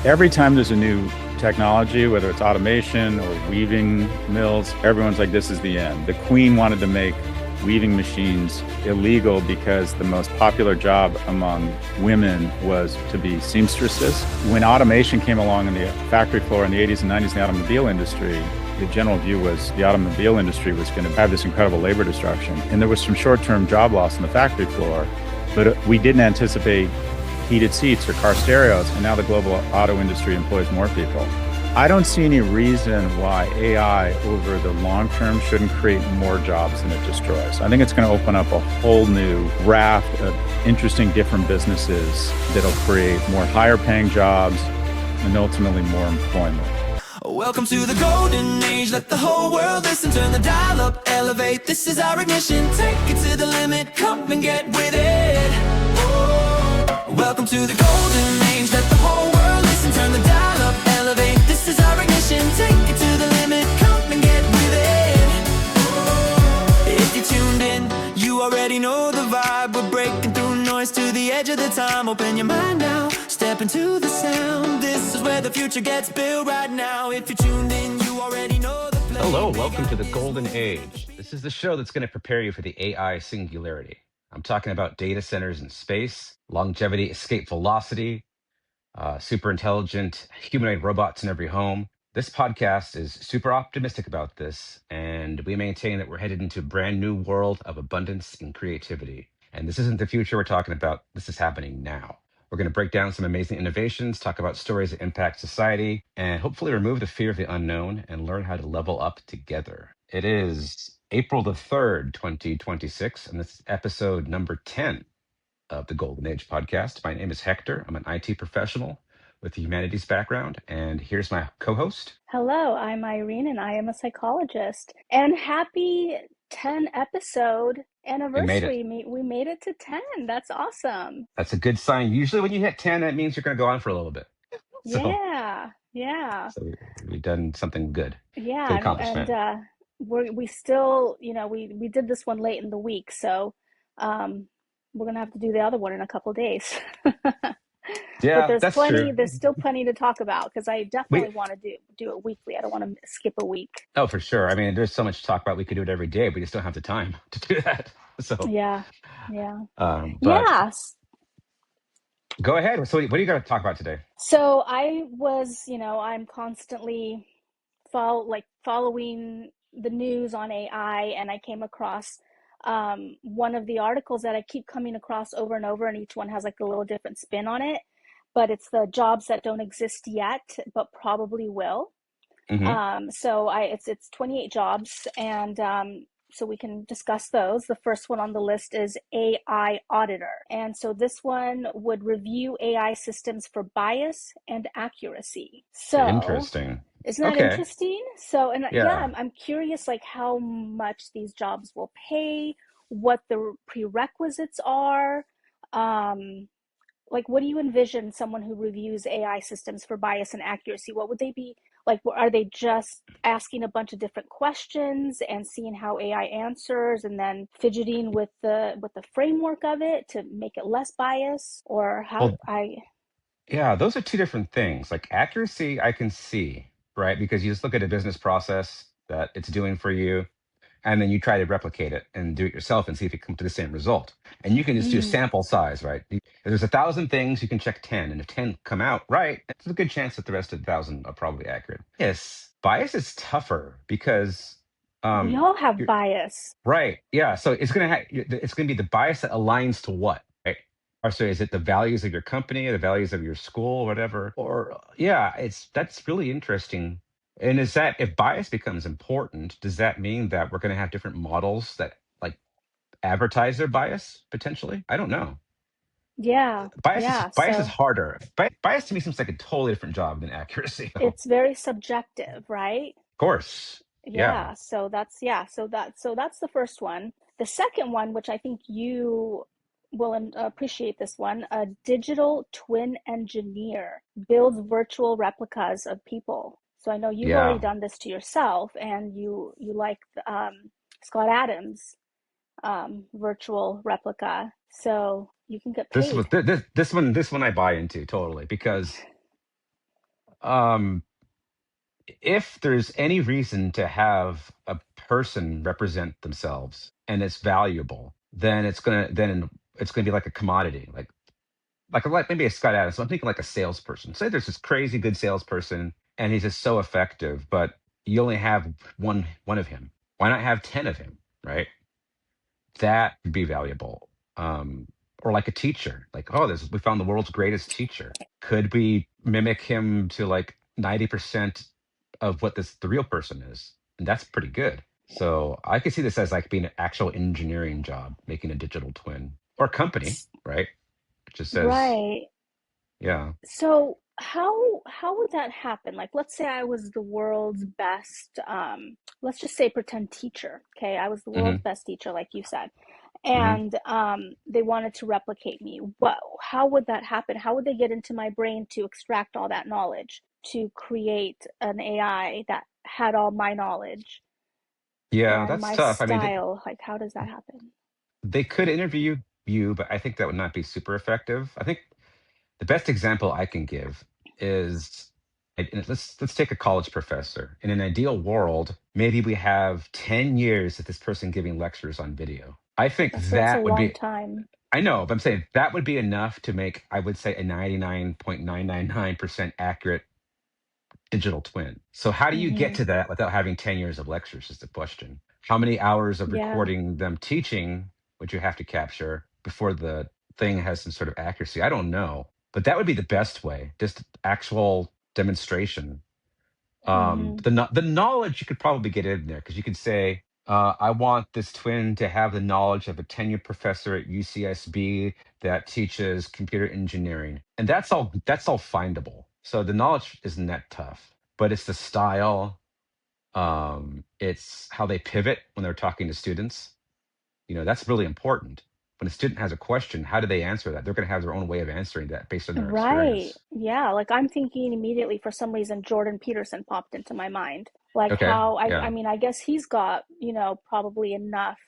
Every time there's a new technology, whether it's automation or weaving mills, everyone's like, this is the end. The Queen wanted to make weaving machines illegal because the most popular job among women was to be seamstresses. When automation came along in the factory floor in the 80s and 90s in the automobile industry, the general view was the automobile industry was going to have this incredible labor destruction. And there was some short-term job loss on the factory floor, but we didn't anticipate heated seats or car stereos, and now the global auto industry employs more people. I don't see any reason why AI over the long term shouldn't create more jobs than it destroys. I think it's going to open up a whole new raft of interesting different businesses that'll create more higher paying jobs and ultimately more employment. Welcome to the golden age, let the whole world listen, turn the dial up, elevate, this is our ignition, take it to the limit, come and get with it. Welcome to the golden age, let the whole world listen, turn the dial up, elevate, this is our ignition, take it to the limit, come and get with it. If you're tuned in, you already know the vibe, we're breaking through noise to the edge of the time, open your mind now, step into the sound, this is where the future gets built right now. If you're tuned in, you already know the play. Hello, welcome to the golden age. This is the show that's going to prepare you for the AI singularity. I'm talking about data centers in space, longevity, escape velocity, super intelligent humanoid robots in every home. This podcast is super optimistic about this, and we maintain that we're headed into a brand new world of abundance and creativity. And this isn't the future we're talking about, this is happening now. We're going to break down some amazing innovations, talk about stories that impact society, and hopefully remove the fear of the unknown and learn how to level up together. It is April the 3rd, 2026, and this is episode number 10 of the Golden Age podcast. My name is Hector. I'm an IT professional with a humanities background, and here's my co-host. Hello, I'm Irene, and I am a psychologist. And happy 10 episode anniversary. We made it to 10. That's awesome. That's a good sign. Usually when you hit 10, that means you're going to go on for a little bit. Yeah. So we've done something good. Yeah, Good accomplishment. and we still, we did this one late in the week, so we're gonna have to do the other one in a couple days. Yeah, But that's true. there's still plenty to talk about because I We, definitely want to do it weekly. I don't want to skip a week. oh, for sure. I mean, there's so much to talk about. We could do it every day. We just don't have the time to do that. So, Yeah. but Yes. go ahead. So what are you going to talk about today? So I was, I'm constantly following the news on AI, and I came across one of the articles that I keep coming across over and over, and each one has like a little different spin on it. But it's the jobs that don't exist yet, but probably will. Mm-hmm. It's 28 jobs, and so we can discuss those. The first one on the list is AI auditor. And so this one would review AI systems for bias and accuracy. So Interesting. isn't that Okay. interesting? So, and Yeah. I'm curious like how much these jobs will pay, what the prerequisites are. Like, what do you envision someone who reviews AI systems for bias and accuracy? What would they be like? Are they just asking a bunch of different questions and seeing how AI answers, and then fidgeting with the framework of it to make it less biased? Or how Well, I yeah, those are two different things. Like accuracy, I can see, right? Because you just look at a business process that it's doing for you, and then you try to replicate it and do it yourself and see if you come to the same result. And you can just do a mm, sample size, right? If there's 1,000 things, you can check 10, and if 10 come out right, there's a good chance that the rest of the 1,000 are probably accurate. Yes, bias is tougher because we um, all have you're bias. right. Yeah, so it's gonna be the bias that aligns to what, right? Or so is it the values of your company, or the values of your school, or whatever? Or yeah, that's really interesting. And is that if bias becomes important, does that mean that we're going to have different models that like advertise their bias potentially? I don't know. Yeah, Bias is yeah. bias is So harder. Bias to me seems like a totally different job than accuracy. Of it's very subjective, right? course. Yeah. Yeah, so that's the first one. The second one, which I think you will appreciate this one, a digital twin engineer builds virtual replicas of people. So I know you've already Yeah. done this to yourself, and you like Scott Adams virtual replica, so you can get This paid. was this one I buy into totally because Um, if there's any reason to have a person represent themselves and it's valuable, then it's gonna be like a commodity, like maybe a Scott Adams. So I'm thinking like a salesperson. Say there's this crazy good salesperson and he's just so effective, but you only have one of him. Why not have 10 of him, right? That would be valuable. Or like a teacher, like, oh, we found the world's greatest teacher. Could we mimic him to like 90% of what the real person is? And that's pretty good. So I could see this as like being an actual engineering job, making a digital twin or company, right? It just says, Right. yeah. So how would that happen? Like, let's say I was the world's best, let's just say pretend teacher. Okay, I was the world's Hmm. best teacher, like you said, Hmm. and they wanted to replicate me. What? How would that happen? How would they get into my brain to extract all that knowledge to create an AI that had all my knowledge Yeah, and that's my tough. I mean, style? Like, how does that happen? they could interview you, but I think that would not be super effective. I think the best example I can give is let's take a college professor. In an ideal world, maybe we have 10 years of this person giving lectures on video. I think That's a that would long be, time. I know, but I'm saying that would be enough to make, I would say, a 99.999% accurate digital twin. So how do you get Mm-hmm. to that without having 10 years of lectures is the question. How many hours of Yeah. recording them teaching would you have to capture before the thing has some sort of accuracy? I don't know, but that would be the best way, just actual demonstration. Mm-hmm. The knowledge you could probably get in there because you could say, I want this twin to have the knowledge of a tenured professor at UCSB that teaches computer engineering, and that's all findable. So the knowledge isn't that tough, but it's the style. It's how they pivot when they're talking to students. That's really important. When a student has a question, how do they answer that? They're going to have their own way of answering that based on their Right. experience. Yeah. Like I'm thinking immediately for some reason Jordan Peterson popped into my mind. Like Okay, how I yeah, mean I guess he's got, probably enough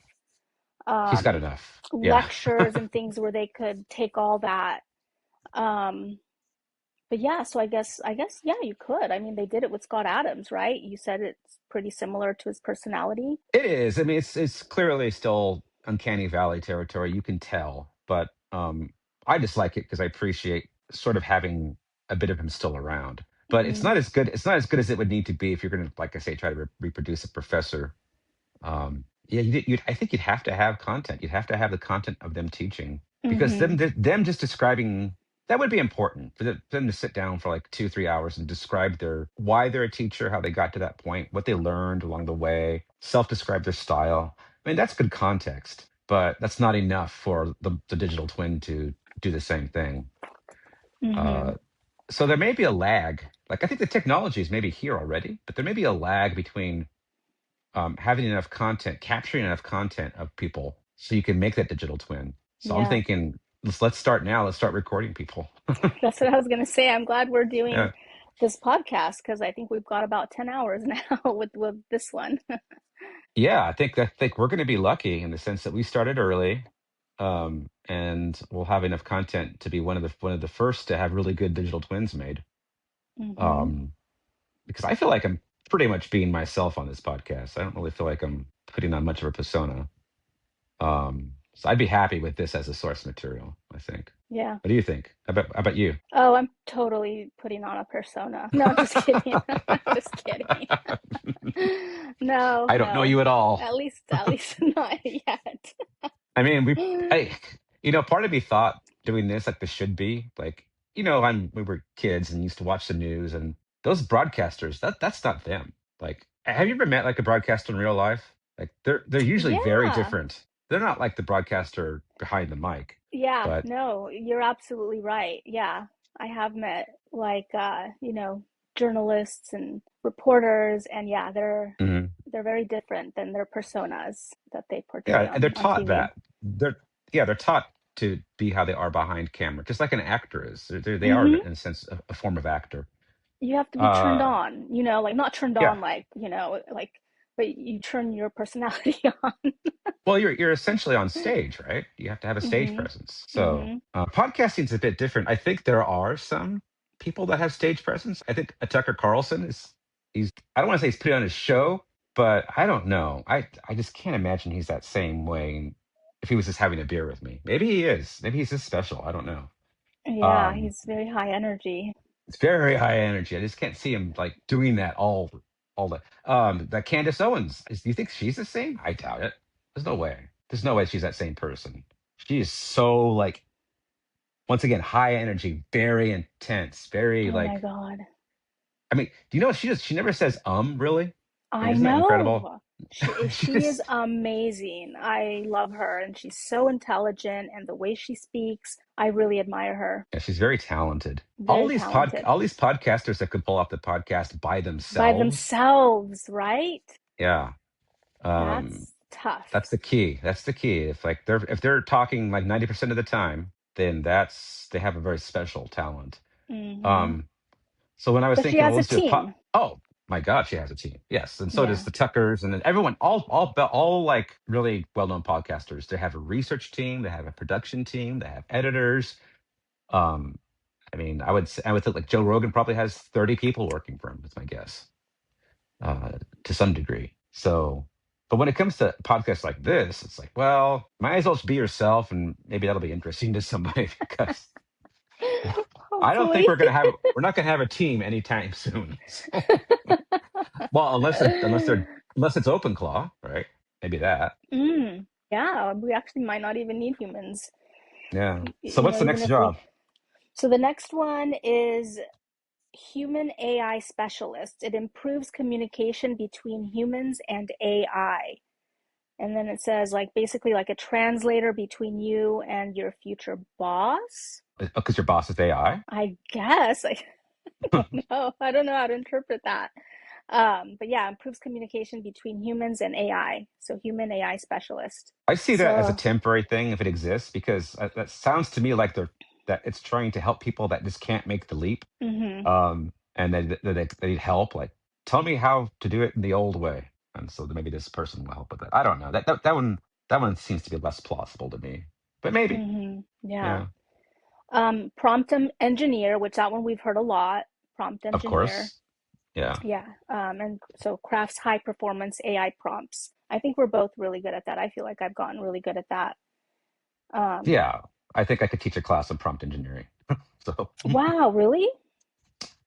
he's got um enough. Yeah. lectures and things where they could take all that. Um but yeah, so I guess yeah, you could. I mean they did it with Scott Adams, right? You said it's pretty similar to his personality. It is. I mean, it's clearly still uncanny valley territory. You can tell, but I just like it because I appreciate sort of having a bit of him still around. But it's Hmm. not as good. It's not as good as it would need to be if you're going to, like I say, try to reproduce a professor. Yeah, I think you'd have to have content. You'd have to have the content of them teaching because Hmm. them just describing that would be important for them to sit down for like 2 3 hours and describe their why they're a teacher, how they got to that point, what they learned along the way, self-describe their style. I mean, that's good context, but that's not enough for the digital twin to do the same thing. Hmm. Uh, so there may be a lag. Like I think the technology is maybe here already, but there may be a lag between having enough content, capturing enough content of people so you can make that digital twin. So I'm Yeah. thinking, let's start now. Let's start recording people. That's what I was gonna say. I'm glad we're doing Yeah, this podcast because I think we've got about 10 hours now with this one. yeah. I think we're going to be lucky in the sense that we started early, and we'll have enough content to be one of the first to have really good digital twins made. Hmm. Um, because I feel like I'm pretty much being myself on this podcast. I don't really feel like I'm putting on much of a persona. So I'd be happy with this as a source material, I think. Yeah. What do you think? How about you? Oh, I'm totally putting on a persona. No, I'm just kidding. Just kidding. No, I don't know no. you at all. At least not yet. I mean, part of me thought doing this like this should be like, we were kids and used to watch the news and those broadcasters, that's not them. Like, have you ever met like a broadcaster in real life? Like they're usually very Yeah. different. They're not like the broadcaster behind the mic, Yeah, but no, you're absolutely right. Yeah. I have met like journalists and reporters and yeah, mhm. they're very different than their personas that they portray Yeah, and they're on taught TV. that. They're taught to be how they are behind camera, just like an actor is. They are in Hmm. a sense a form of actor. You have to be turned Uh, on, like not turned yeah. on like, like, but you turn your personality on. Well, you're essentially on stage, right? You have to have a stage Hmm. presence. So Hmm. podcasting is a bit different. I think there are some. people that have stage presence. I think Tucker Carlson is he's I don't want to say he's put on his show, but I don't know. I just can't imagine he's that same way if he was just having a beer with me. Maybe he is. Maybe he's just special. I don't know. Yeah, Um, he's very high energy. it's very high energy. I just can't see him like doing that all the that Candace Owens. Do you think she's the same? I doubt it. There's no way. There's no way she's that same person. She is so like once again high energy, very intense, very Oh my like God. I mean, do you know what she does? She never says really. I mean, I isn't that incredible? know. She is She's amazing. I love her and she's so intelligent and the way she speaks, I really admire her. yeah, she's very talented. Very talented. All these podcasters that could pull off the podcast by By themselves. themselves, right? Yeah. Um, That's tough. that's the key. That's the key. If they're talking like 90% of the time, then that's they have a very special talent. Hmm. Um, so when I was But she thinking, has well, a let's do a pot. team. Oh my God, she has a team. Yes, and so does Yeah. the Tuckers and then everyone. All like really well-known podcasters. They have a research team. They have a production team. They have editors. Um, I mean, I would think like Joe Rogan probably has 30 people working for him. That's my guess, to some degree. So, but when it comes to podcasts like this, it's like, well, might as well just be yourself, and maybe that'll be interesting to somebody because I don't think Hopefully. we're not gonna have a team anytime soon. So, well, unless it's open claw, right? Maybe that. Yeah, we actually might not even need humans. Yeah. So You what's know, the even next if we. job? So the next one is human AI specialist. It improves communication between humans and AI. And then it says like basically like a translator between you and your future boss. Because your boss is AI. I guess. I don't know. I don't know how to interpret that. But yeah, improves communication between humans and AI. So human AI specialist. I see that as a So, temporary thing if it exists, because that sounds to me like that it's trying to help people that just can't make the leap, hmm and they need help. Like, tell me how to do it in the old way, and so maybe this person will help with that. I don't know. That one seems to be less plausible to me, but maybe, yeah. yeah, Prompt engineer, which that one we've heard a lot. Prompt of engineer. course, yeah, Yeah. And so crafts high performance AI prompts. I think we're both really good at that. I feel like I've gotten really good at that. Um, yeah. I think I could teach a class on prompt engineering. So, wow, really?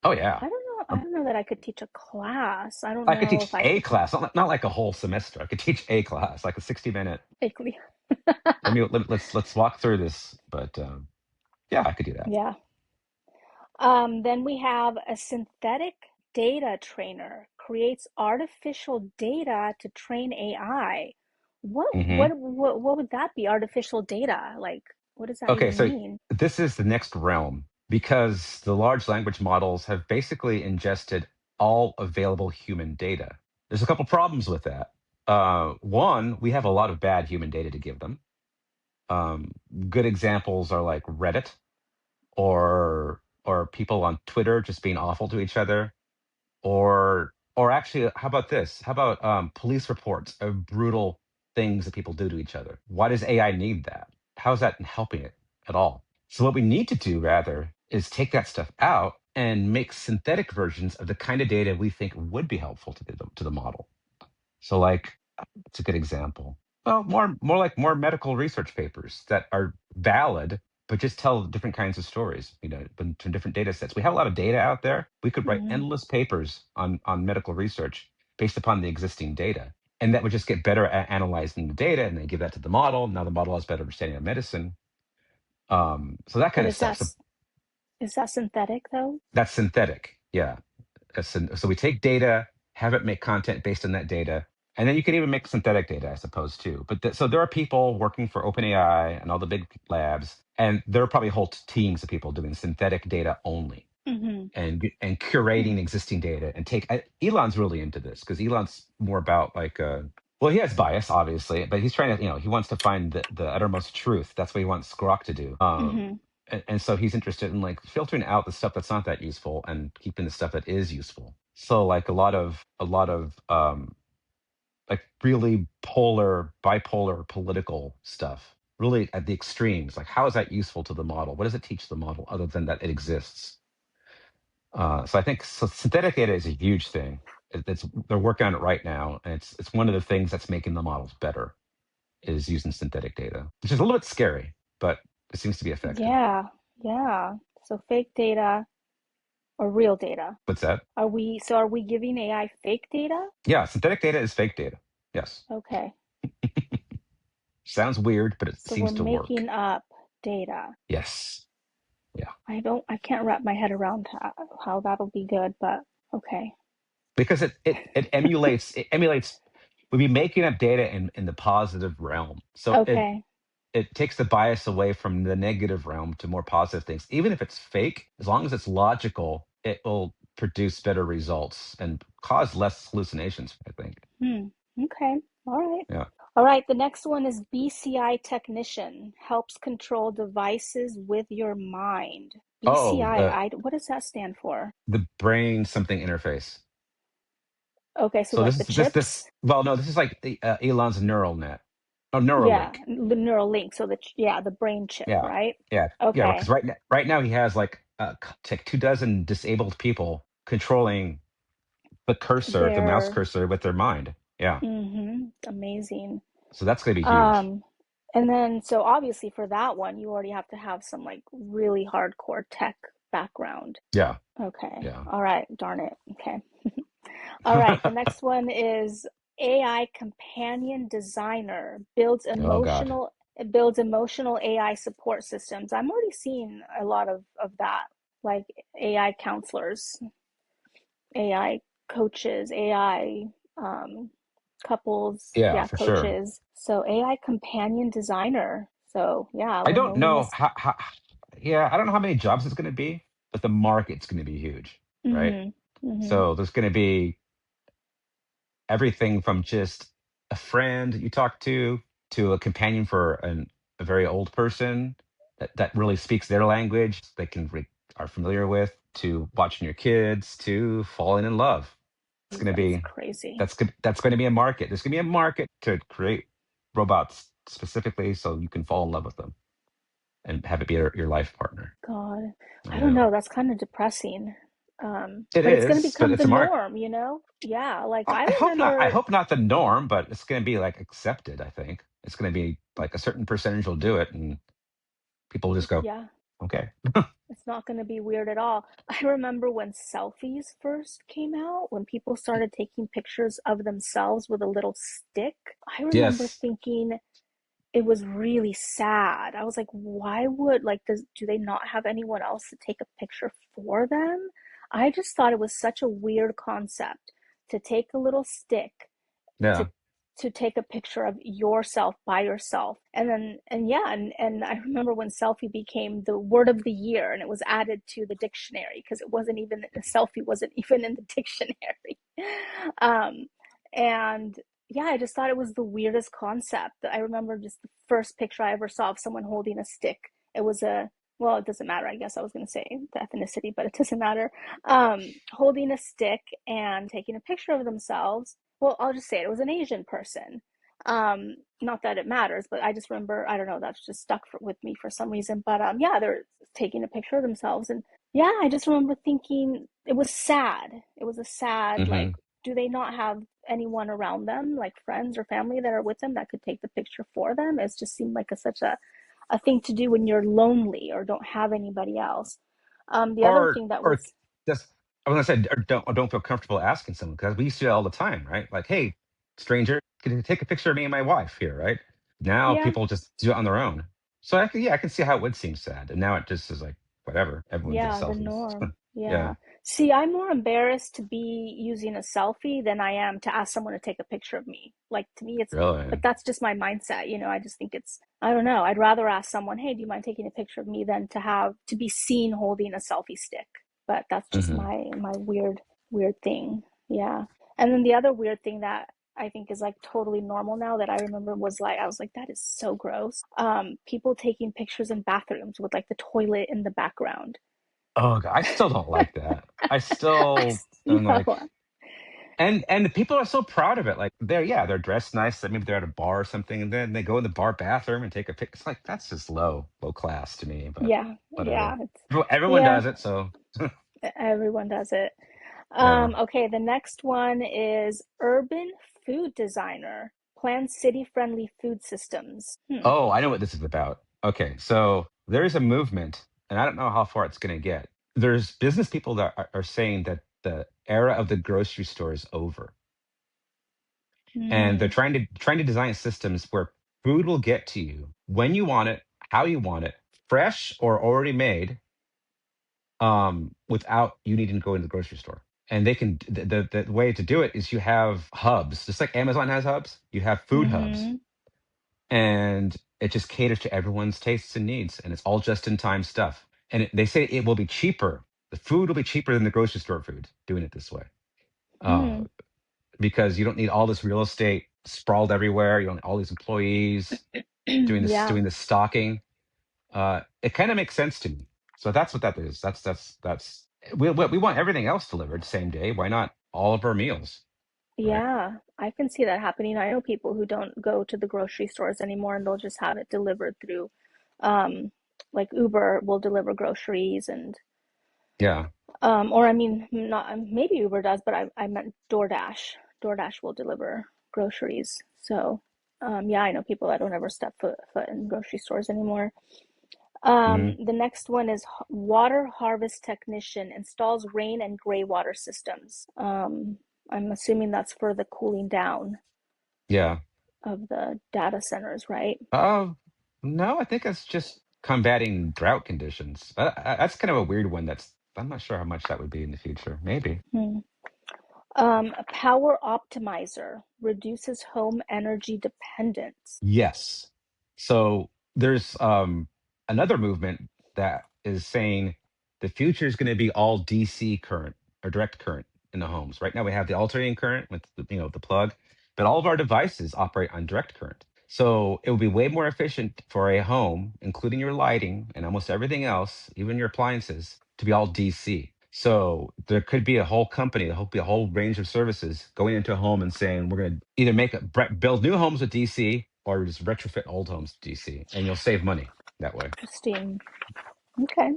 oh yeah, I don't know. I Um, don't know that I could teach a class. I don't I could know teach if I a could class, not like a whole semester. I could teach a class, like a 60-minute. quickly. Let's walk through this, but yeah, I could do that. Yeah. Then we have a synthetic data trainer creates artificial data to train AI. Hmm. What would that be? Artificial data? Like, what does that Okay, even so mean? this is the next realm because the large language models have basically ingested all available human data. There's a couple problems with that. One, we have a lot of bad human data to give them. Um, Good examples are like Reddit or people on Twitter just being awful to each other. Or actually, how about this? How about police reports of brutal things that people do to each other? Why does AI need that? How's that helping it at all? So what we need to do rather is take that stuff out and make synthetic versions of the kind of data we think would be helpful to the model. So like it's a good example. Well, more medical research papers that are valid, but just tell different kinds of stories. You know, from different data sets. We have a lot of data out there. We could write Hmm. endless papers on medical research based upon the existing data, and that would just get better at analyzing the data, and then give that to the model. Now the model has better understanding of medicine. So that But kind of stuff. So is that synthetic though? that's synthetic. Yeah. So we take data, have it make content based on that data, and then you can even make synthetic data, I suppose, too. But so there are people working for OpenAI and all the big labs, and there are probably whole teams of people doing synthetic data only Hmm. and curating existing data. And Elon's really into this because Elon's more about like well, he has bias, obviously, but he's trying to, he wants to find the uttermost truth. That's what he wants Grok to do. Hmm. And so he's interested in like filtering out the stuff that's not that useful and keeping the stuff that is useful. So like a lot of like really bipolar political stuff, really at the extremes. Like how is that useful to the model? What does it teach the model other than that it exists? So I think synthetic data is a huge thing. They're working on it right now, and it's one of the things that's making the models better is using synthetic data, which is a little bit scary, but it seems to be effective. Yeah, yeah. So fake data or real data? What's that? Are we giving AI fake data? Yeah, synthetic data is fake data. Yes. Okay. Sounds weird, but it So we're seems to work. making up data. Yes. Yeah. I can't wrap my head around how that'll be good, but okay. Because it emulates we'd be making up data in the positive realm. So Okay. it takes the bias away from the negative realm to more positive things. Even if it's fake, as long as it's logical, it will produce better results and cause less hallucinations, I think. Hmm. Okay. All right. Yeah. All right. The next one is BCI technician helps control devices with your mind. Oh, BCI, what does that stand for? the brain something interface. Okay, so So like this the is this chips? well, no, this is like the, Elon's neural net. Oh, Yeah, Neuralink. the neural link. So the brain chip, Yeah. right? Yeah, because Okay. right now he has like it's like 2 dozen disabled people controlling the cursor, the mouse They're cursor with their mind. Yeah. amazing. So that's going to be huge. Um, and then so obviously for that one, you already have to have some like really hardcore tech background. Yeah. Okay. Yeah. All right. Darn it. Okay. All right. The next one is AI companion designer Oh God. builds emotional AI support systems. I'm already seeing a lot of that, like AI counselors, AI coaches, AI couples, Yeah, yeah, for sure. coaches. So AI companion designer. So yeah, I when don't holding know this. yeah, I don't know how many jobs it's going to be, but the market's going to be huge, right? Mm-hmm. Mm-hmm. So there's going to be everything from just a friend you talk to a companion for a very old person that really speaks their language they are familiar with, to watching your kids, to falling in love. It's going to That's be crazy. that's going to be a market. There's going to be a market to create robots specifically so you can fall in love with them and have it be your life partner. God, I I don't know. know. That's kind of depressing. It But it's going to is, but become the it's a mark. norm, you know? Yeah, like I I hope not. I remember, hope not the norm, but it's going to be like accepted. I think it's going to be like a certain percentage will do it, and people will just go, yeah, okay. it's not going to be weird at all. I remember when selfies first came out, when people started taking pictures of themselves with a little stick. I remember Yes. thinking it was really sad. I was like, why would like do they not have anyone else to take a picture for them? I just thought it was such a weird concept to take a little stick to Yeah. take a picture of yourself by yourself. And then and yeah, and I remember when selfie became the word of the year and it was added to the dictionary because it wasn't even the selfie wasn't even in the dictionary. um and yeah, I just thought it was the weirdest concept. I remember just the first picture I ever saw of someone holding a stick. It was a well, it doesn't matter. I guess I was going to say the ethnicity, but it doesn't matter. Holding a stick and taking a picture of themselves. Well, I'll just say it was an Asian person. Not that it matters, but I just remember, I don't know, that's just stuck with me for some reason. But yeah, they're taking a picture of themselves. And yeah, I just remember thinking it was sad. It was a sad, like, Hmm. do they not have anyone around them, like friends or family that are with them that could take the picture for them? It just seemed like such a thing to do when you're lonely or don't have anybody else. The other thing that Or was, just I was gonna say, or don't feel comfortable asking someone because we used to do it all the time, right? Like, hey, stranger, can you take a picture of me and my wife here, right? Now yeah, people just do it on their own. So I can see how it would seem sad. And now it just is like whatever. Everyone takes yeah, the selfies. norm. Yeah, Yeah. See, I'm more embarrassed to be using a selfie than I am to ask someone to take a picture of me. Like, to me, it's like really. that's just my mindset. I just think I don't know. I'd rather ask someone, hey, do you mind taking a picture of me than to be seen holding a selfie stick. But that's just Hmm. my weird thing. Yeah. And then the other weird thing that I think is like totally normal now that I remember was like, I was like, that is so gross. People taking pictures in bathrooms with like the toilet in the background. Oh God, I still don't like that. I I still am like, know. and the people are so proud of it. Like they're dressed nice. Maybe they're at a bar or something, and then they go in the bar bathroom and take a pic. It's like that's just low class to me. But Yeah, yeah, whatever. Everyone yeah. does it, so Everyone does it. Yeah. Okay, the next one is urban food designer. Plan city-friendly food systems. Oh, I know what this is about. Okay, so there is a movement, and I don't know how far it's going to get. There's business people that are saying that the era of the grocery store is over, and they're Hmm. trying to design systems where food will get to you when you want it, how you want it, fresh or already made, without you needing to go into the grocery store. And they can the way to do it is you have hubs, just like Amazon has hubs. You have food hubs, Mm-hmm. and it just caters to everyone's tastes and needs, and it's all just in time stuff. And they say it will be cheaper. The food will be cheaper than the grocery store food doing it this way, uh, Hmm. because you don't need all this real estate sprawled everywhere. You don't need all these employees Yeah. doing this stocking. It kind of makes sense to me. So that's what that is. That's we want everything else delivered same day. Why not all of our meals, right? Yeah, I can see that happening. I know people who don't go to the grocery stores anymore and they'll just have it delivered through, um, like Uber will deliver groceries and, Yeah. or I mean, not maybe Uber does, but I meant DoorDash. DoorDash will deliver groceries. So, yeah, I know people that don't ever step foot in grocery stores anymore. Hmm. The next one is water harvest technician installs rain and gray water systems. I'm assuming that's for the cooling down Yeah. of the data centers, right? Uh, no, I think it's just combating drought conditions. That's kind of a weird one. I'm not sure how much that would be in the future. Maybe. Hmm. A power optimizer reduces home energy dependence. Yes. So there's another movement that is saying the future is going to be all DC current or direct current in the homes. Right now we have the alternating current with the plug, but all of our devices operate on direct current. So it would be way more efficient for a home, including your lighting and almost everything else, even your appliances, to be all DC. So there could be a whole company, there could be a whole range of services going into a home and saying we're going to either build new homes with DC or just retrofit old homes to DC, and you'll save money that way. Interesting. Okay.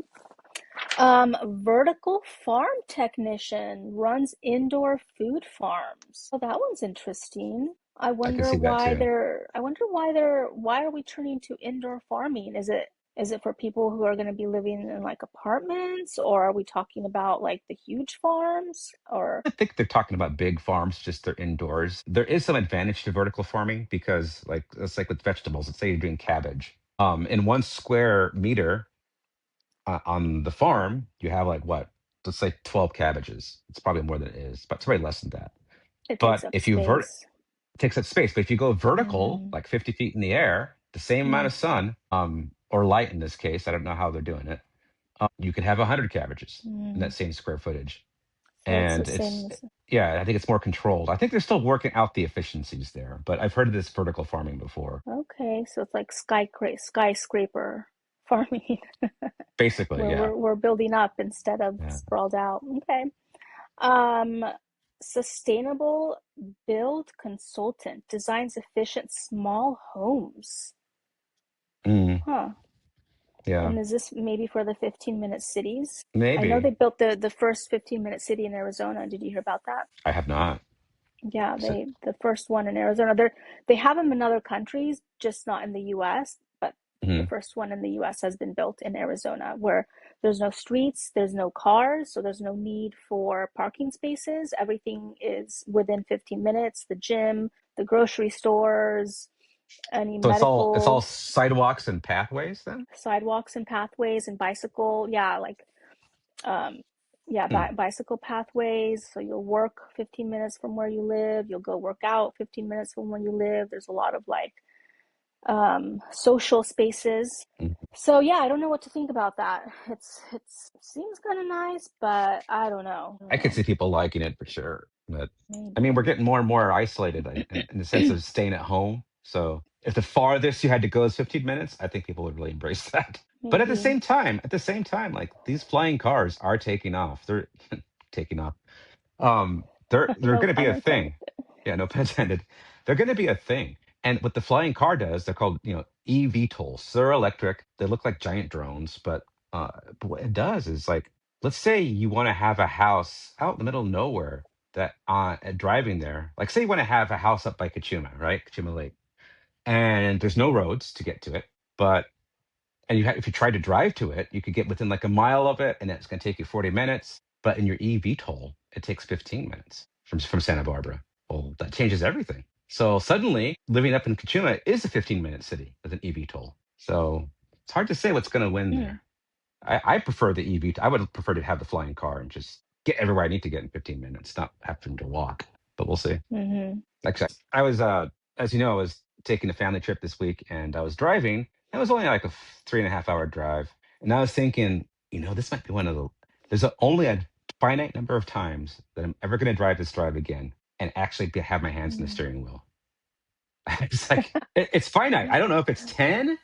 Vertical farm technician runs indoor food farms. Oh, that one's interesting. I can see that too. Why are we turning to indoor farming? Is it for people who are going to be living in like apartments, or are we talking about like the huge farms or I think they're talking about big farms, just they're indoors. There is some advantage to vertical farming because, like, it's like with vegetables. Let's say you're doing cabbage. In 1 square meter on the farm, you have like what? Let's say 12 cabbages. It's probably more than it is, but it's probably less than that. it takes But up if you space? it takes up space. But if you go vertical, Mm, like 50 feet in the air, the same amount mm, of sun, or light in this case, I don't know how they're doing it. You could have 100 cabbages in mm. that same square footage, So it's the and same as yeah, I think it's more controlled. I think they're still working out the efficiencies there, but I've heard of this vertical farming before. okay, so it's like skyscraper farming Basically, where yeah, we're building up instead of yeah. sprawled out. Okay. Um, sustainable build consultant designs efficient small homes. Mm, Huh. yeah, And is this maybe for the 15-minute cities? I know they maybe. built the first 15-minute city in Arizona. Did you hear about that? I have not. Yeah, So, the first one in Arizona. They have them in other countries, just not in the US, but the mhm. first one in the US has been built in Arizona where there's no streets, there's no cars, so there's no need for parking spaces. Everything is within 15 minutes, the gym, the grocery stores, any So it's all medical sidewalks and pathways then. sidewalks and pathways and bicycle, yeah, like um yeah, Hmm. bicycle pathways. So you'll work 15 minutes from where you live, you'll go work out 15 minutes from where you live. There's a lot of like social spaces. Mhm. So yeah, I don't know what to think about that. It's seems kind of nice, but I don't know. I don't I could know. see people liking it for sure, but I mean, we're Maybe. getting more and more isolated in the sense of staying at home. So if the farthest you had to go is 15 minutes, I think people would really embrace that. But Maybe. at the same time, like these flying cars are taking off. They're taking off. They're No going to be pun a intended. thing. Yeah, no pun intended. They're going to be a thing. And what the flying car does, they're called, eVTOLs. They're electric. They look like giant drones, but what it does is like let's say you want to have a house out in the middle of nowhere that driving there, like say you want to have a house up by Kachuma, right? Kachuma Lake, and there's no roads to get to it, but if you try to drive to it, you could get within like a mile of it, and it's going to take you 40 minutes. But in your EV toll, it takes 15 minutes from Santa Barbara. Well, that changes everything. So suddenly, living up in Kachuma is a 15-minute city with an EV toll. So it's hard to say what's going to win there. I prefer the EV. I would prefer to have the flying car and just get everywhere I need to get in 15 minutes, not having to walk. But we'll see. Mm-hmm. Like I was, as you know, I was taking a family trip this week, and I was driving. It was only like a 3.5 hour drive, and I was thinking, this might be one of the. There's only a finite number of times that I'm ever going to drive this drive again and actually have my hands in the steering wheel. It's like it's finite. I don't know if it's 10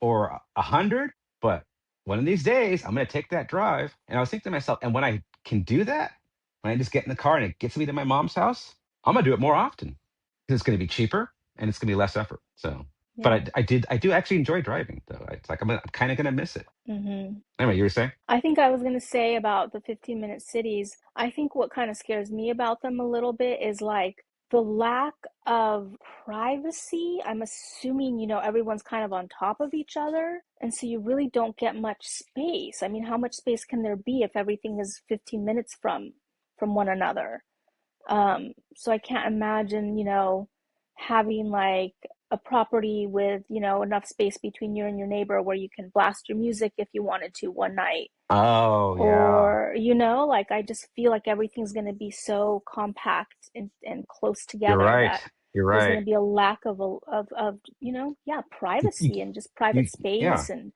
or 100, but one of these days I'm going to take that drive. And I was thinking to myself, and when I can do that, when I just get in the car and it gets me to my mom's house, I'm going to do it more often because it's going to be cheaper and it's going to be less effort. So, but I do actually enjoy driving though. It's like I'm kind of going to miss it. Anyway, you were saying? I think I was going to say about the 15-minute cities, I think what kind of scares me about them a little bit is like the lack of privacy. I'm assuming, everyone's kind of on top of each other. And so you really don't get much space. I mean, how much space can there be if everything is 15 minutes from one another? So I can't imagine, having like a property with, enough space between you and your neighbor where you can blast your music if you wanted to one night. Oh, yeah. Or, like I just feel like everything's going to be so compact and close together that You're there's going right. to be a lack of privacy and just private Yeah. space. And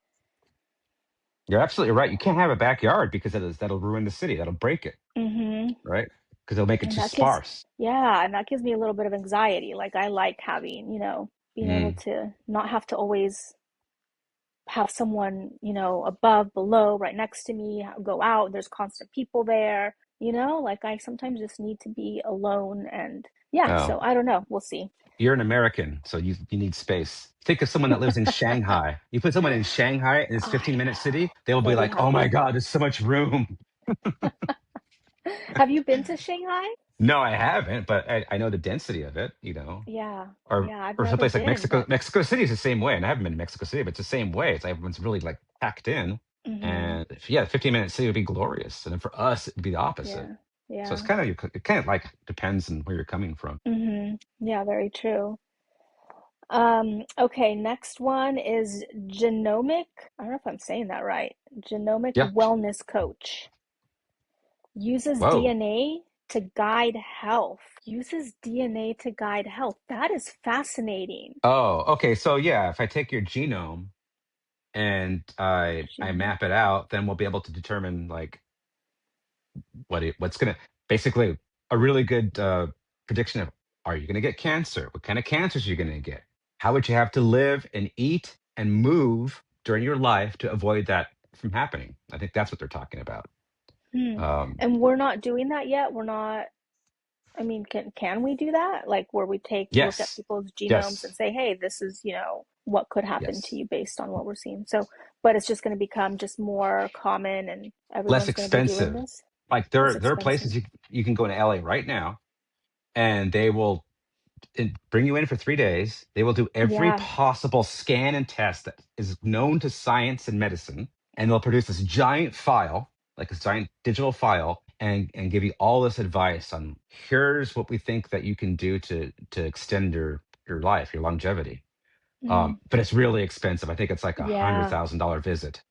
You're absolutely right. You can't have a backyard because that'll ruin the city. That'll break it, right? Because it'll make it and too that gives, sparse. and that gives me a little bit of anxiety. Like I like having, being able to not have to always have someone, above, below, right next to me, go out, there's constant people there, like I sometimes just need to be alone. And Oh, so I don't know, we'll see. you're an American, so you need space. Think of someone that lives in Shanghai. You put someone in Shanghai in this I 15-minute know, city, they will be they'll be like, "Oh my happy. God, there's so much room." Have you been to Shanghai? No, I haven't, but I know the density of it. Yeah, Or yeah, I've or never someplace like been, Mexico. but Mexico City is the same way, and I haven't been to Mexico City, but it's the same way. It's like everyone's really like packed in, mm-hmm. and yeah, 15-minute city would be glorious, and then for us it'd be the opposite. Yeah, So yeah, it kind of like depends on where you're coming from. mm-hmm. Yeah, very true. Okay, next one is genomic. I don't know if I'm saying that right. Genomic Yeah. wellness coach. Uses Whoa. DNA to guide health. Uses DNA to guide health. That is fascinating. Oh, okay. So yeah, if I take your genome and I Genome. map it out, then we'll be able to determine like what's gonna basically a really good prediction of, are you gonna get cancer? What kind of cancers are you gonna get? How would you have to live and eat and move during your life to avoid that from happening? I think that's what they're talking about. Hmm. Um, And we're not doing that yet. We're not, I mean, can we do that? Like where we look at yes, people's genomes and yes, say, hey, this is, what could happen to yes. you based on what we're seeing. So, but it's just going to become just more common and Less everyone's going to be doing expensive. this. Like Less there are expensive. places you can go to LA right now, and they will bring you in for 3 days. They will do every Yeah. possible scan and test that is known to science and medicine, and they'll produce this giant file, like a giant digital file, and give you all this advice on, here's what we think that you can do to extend your life, your longevity. Mm. But it's really expensive. I think it's like a hundred Yeah. thousand dollar visit.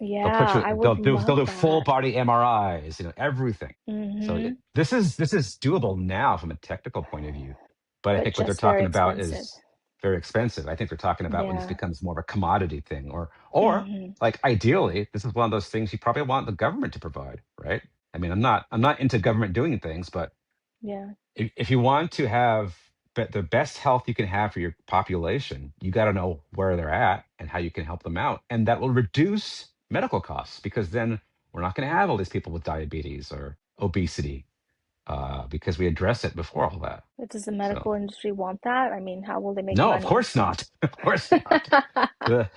They'll put Yeah. you. I would They'll love do full that. body MRIs. Everything. So Mm-hmm. this is doable now from a technical point of view, but I But think what they're just very talking about expensive. is very expensive. I think they're talking about when this Yeah. becomes more of a commodity thing, or Mm-hmm. like ideally, this is one of those things you probably want the government to provide, right? I mean, I'm not into government doing things, but Yeah. if you want to have the best health you can have for your population, you got to know where they're at and how you can help them out. And that will reduce medical costs, because then we're not going to have all these people with diabetes or obesity, because we address it before all that. But does the So, medical industry want that? I mean, how will they make no, of money? course not. Of course not. The,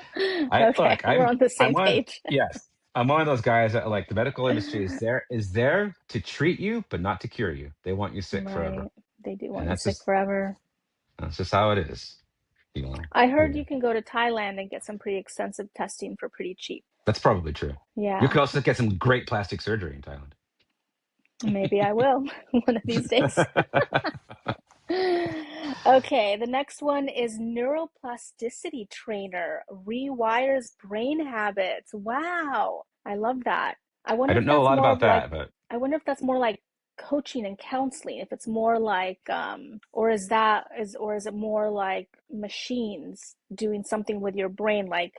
I Okay, look, we're on the I same want, page. yes. I'm one of those guys that like the medical industry is there to treat you, but not to cure you. They want you sick forever, Right. They do and want you that's sick just forever. that's just how it is. You know, I heard yeah, you can go to Thailand and get some pretty extensive testing for pretty cheap. that's probably true. You Yeah, could also get some great plastic surgery in Thailand. maybe I will one of these days. Okay, the next one is neuroplasticity trainer rewires brain habits. Wow, I love that. I I wonder don't if know a that's lot more about of like, that, but I wonder if that's more like coaching and counseling, if it's more like, or is it more like machines doing something with your brain, like,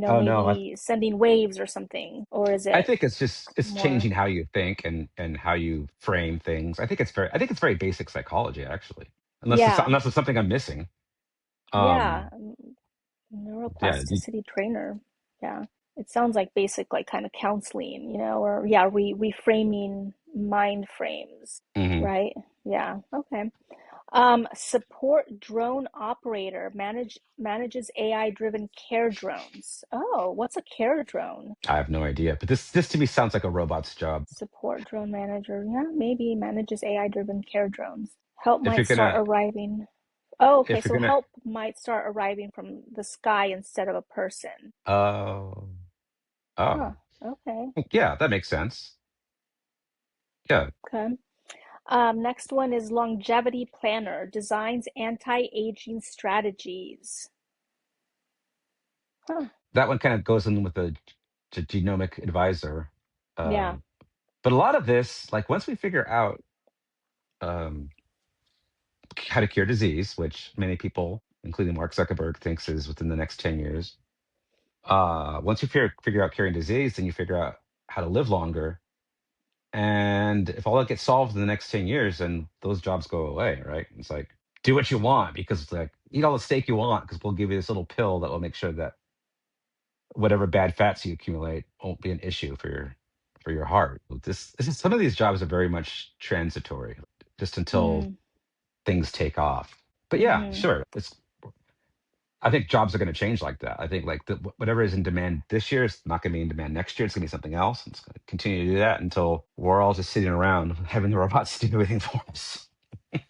oh no, maybe sending waves or something, or is I it think it's more, changing how you think and how you frame things. I think it's very basic psychology actually, yeah, unless it's something I'm missing. yeah. Um, yeah, Neuroplasticity trainer. Yeah. It sounds like basic, like kind of counseling, or yeah, reframing mind frames, mhm. right? Yeah. Okay. Support drone operator manages AI driven care drones. Oh, what's a care drone? I have no idea, but this to me sounds like a robot's job. Support drone manager. Yeah, maybe manages AI driven care drones. Help If might you're start gonna arriving. Oh, okay. if you're So gonna help might start arriving from the sky instead of a person. oh oh Huh. Okay. yeah, that makes sense. Yeah, Okay. Next one is longevity planner, designs anti-aging strategies. Huh. that one kind of goes in with the genomic advisor. Yeah. Um, but a lot of this, like once we figure out um, how to cure disease, which many people, including Mark Zuckerberg, thinks is within the next 10 years. Once you figure out curing disease, then you figure out how to live longer. And if all that gets solved in the next 10 years, then those jobs go away, right? It's like, do what you want because it's like, eat all the steak you want because we'll give you this little pill that will make sure that whatever bad fats you accumulate won't be an issue for your heart. This is some of these jobs are very much transitory, just until Mm, things take off. But yeah, mm-hmm. sure. I think jobs are going to change like that. I think like whatever is in demand this year is not going to be in demand next year. It's going to be something else. And it's going to continue to do that until we're all just sitting around having the robots do everything for us.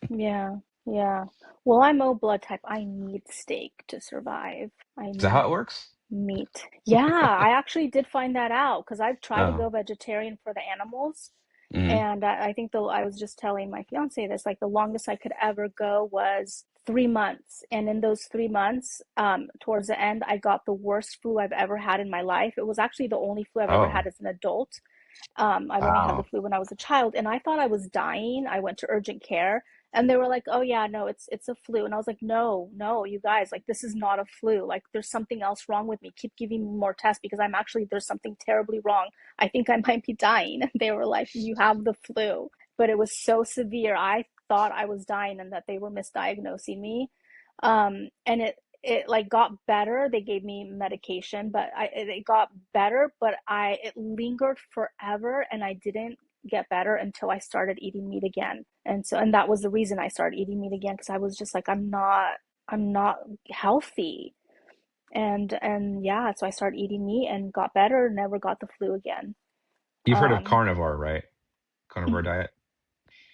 Yeah. Yeah. Well, I'm O blood type. I need steak to survive. I Is that how need it works? meat. Yeah, I actually did find that out because I've tried to Oh, go vegetarian for the animals. hmm. And I think I was just telling my fiance this, like the longest I could ever go was 3 months. And in those 3 months, towards the end, I got the worst flu I've ever had in my life. It was actually the only flu I've ever Oh, had as an adult. I've only had the wow. flu when I was a child, and I thought I was dying. I went to urgent care, and they were like, "Oh yeah, no, it's a flu." And I was like, "No, no, you guys, like this is not a flu. Like there's something else wrong with me. Keep giving me more tests because there's something terribly wrong. I think I might be dying." And they were like, "You have the flu." But it was so severe. I thought I was dying and that they were misdiagnosing me. And it like got better. They gave me medication, but it got better, but it lingered forever, and I didn't get better until I started eating meat again. And that was the reason I started eating meat again, because I was just like, I'm not healthy. And yeah, so I started eating meat and got better, never got the flu again. You've heard of Um, carnivore, right? Carnivore diet.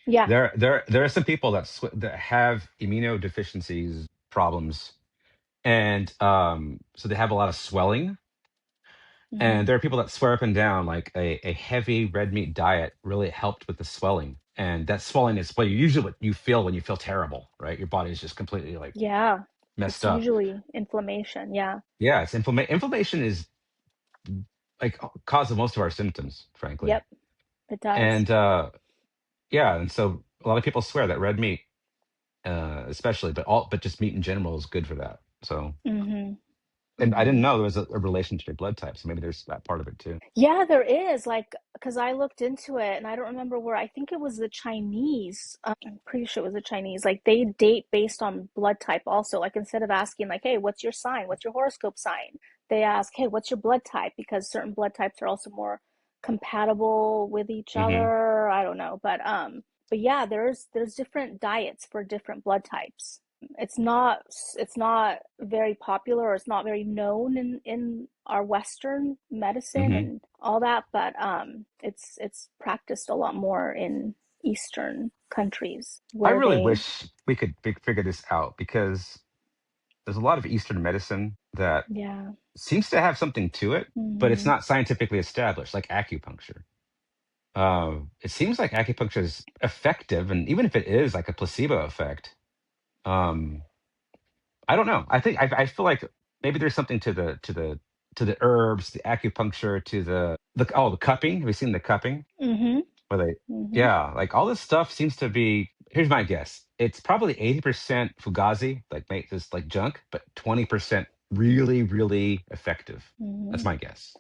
yeah, There are some people that have immunodeficiencies problems, and so they have a lot of swelling. hmm, And there are people that swear up and down like a heavy red meat diet really helped with the swelling. And that swelling is usually what you feel when you feel terrible, right? Your body is just completely like yeah, messed it's up. usually inflammation. Yeah, Yeah, it's inflammation is like cause of most of our symptoms, frankly. yep, it does. And yeah, and so a lot of people swear that red meat, especially, but just meat in general is good for that. So, Hmm. and I didn't Hmm. know there was a relation to your blood type, so maybe there's that part of it too. Yeah, there is, like, because I looked into it and I don't remember where. I think it was the Chinese. I'm pretty sure it was the Chinese. Like, they date based on blood type also. Like, instead of asking, like, hey, what's your sign? What's your horoscope sign? They ask, hey, what's your blood type? Because certain blood types are also more compatible with each Hmm. other. I don't know. But yeah, there's different diets for different blood types. it's not very popular, or it's not very known in our Western medicine Hmm. and all that, but it's practiced a lot more in Eastern countries I where really they, wish we could figure this out because there's a lot of Eastern medicine that yeah. seems to have something to it, but it's Mm-hmm. not scientifically established, like acupuncture. It seems like acupuncture is effective, and even if it is like a placebo effect, um, I don't know. I feel like maybe there's something to the herbs, the acupuncture, to the cupping. Have you seen the cupping? Mm-hmm. Where they Mm-hmm. Yeah, like all this stuff seems to be. Here's my guess. It's probably 80% fugazi, like make this like junk, but 20% really, really effective. That's Mm-hmm. my guess.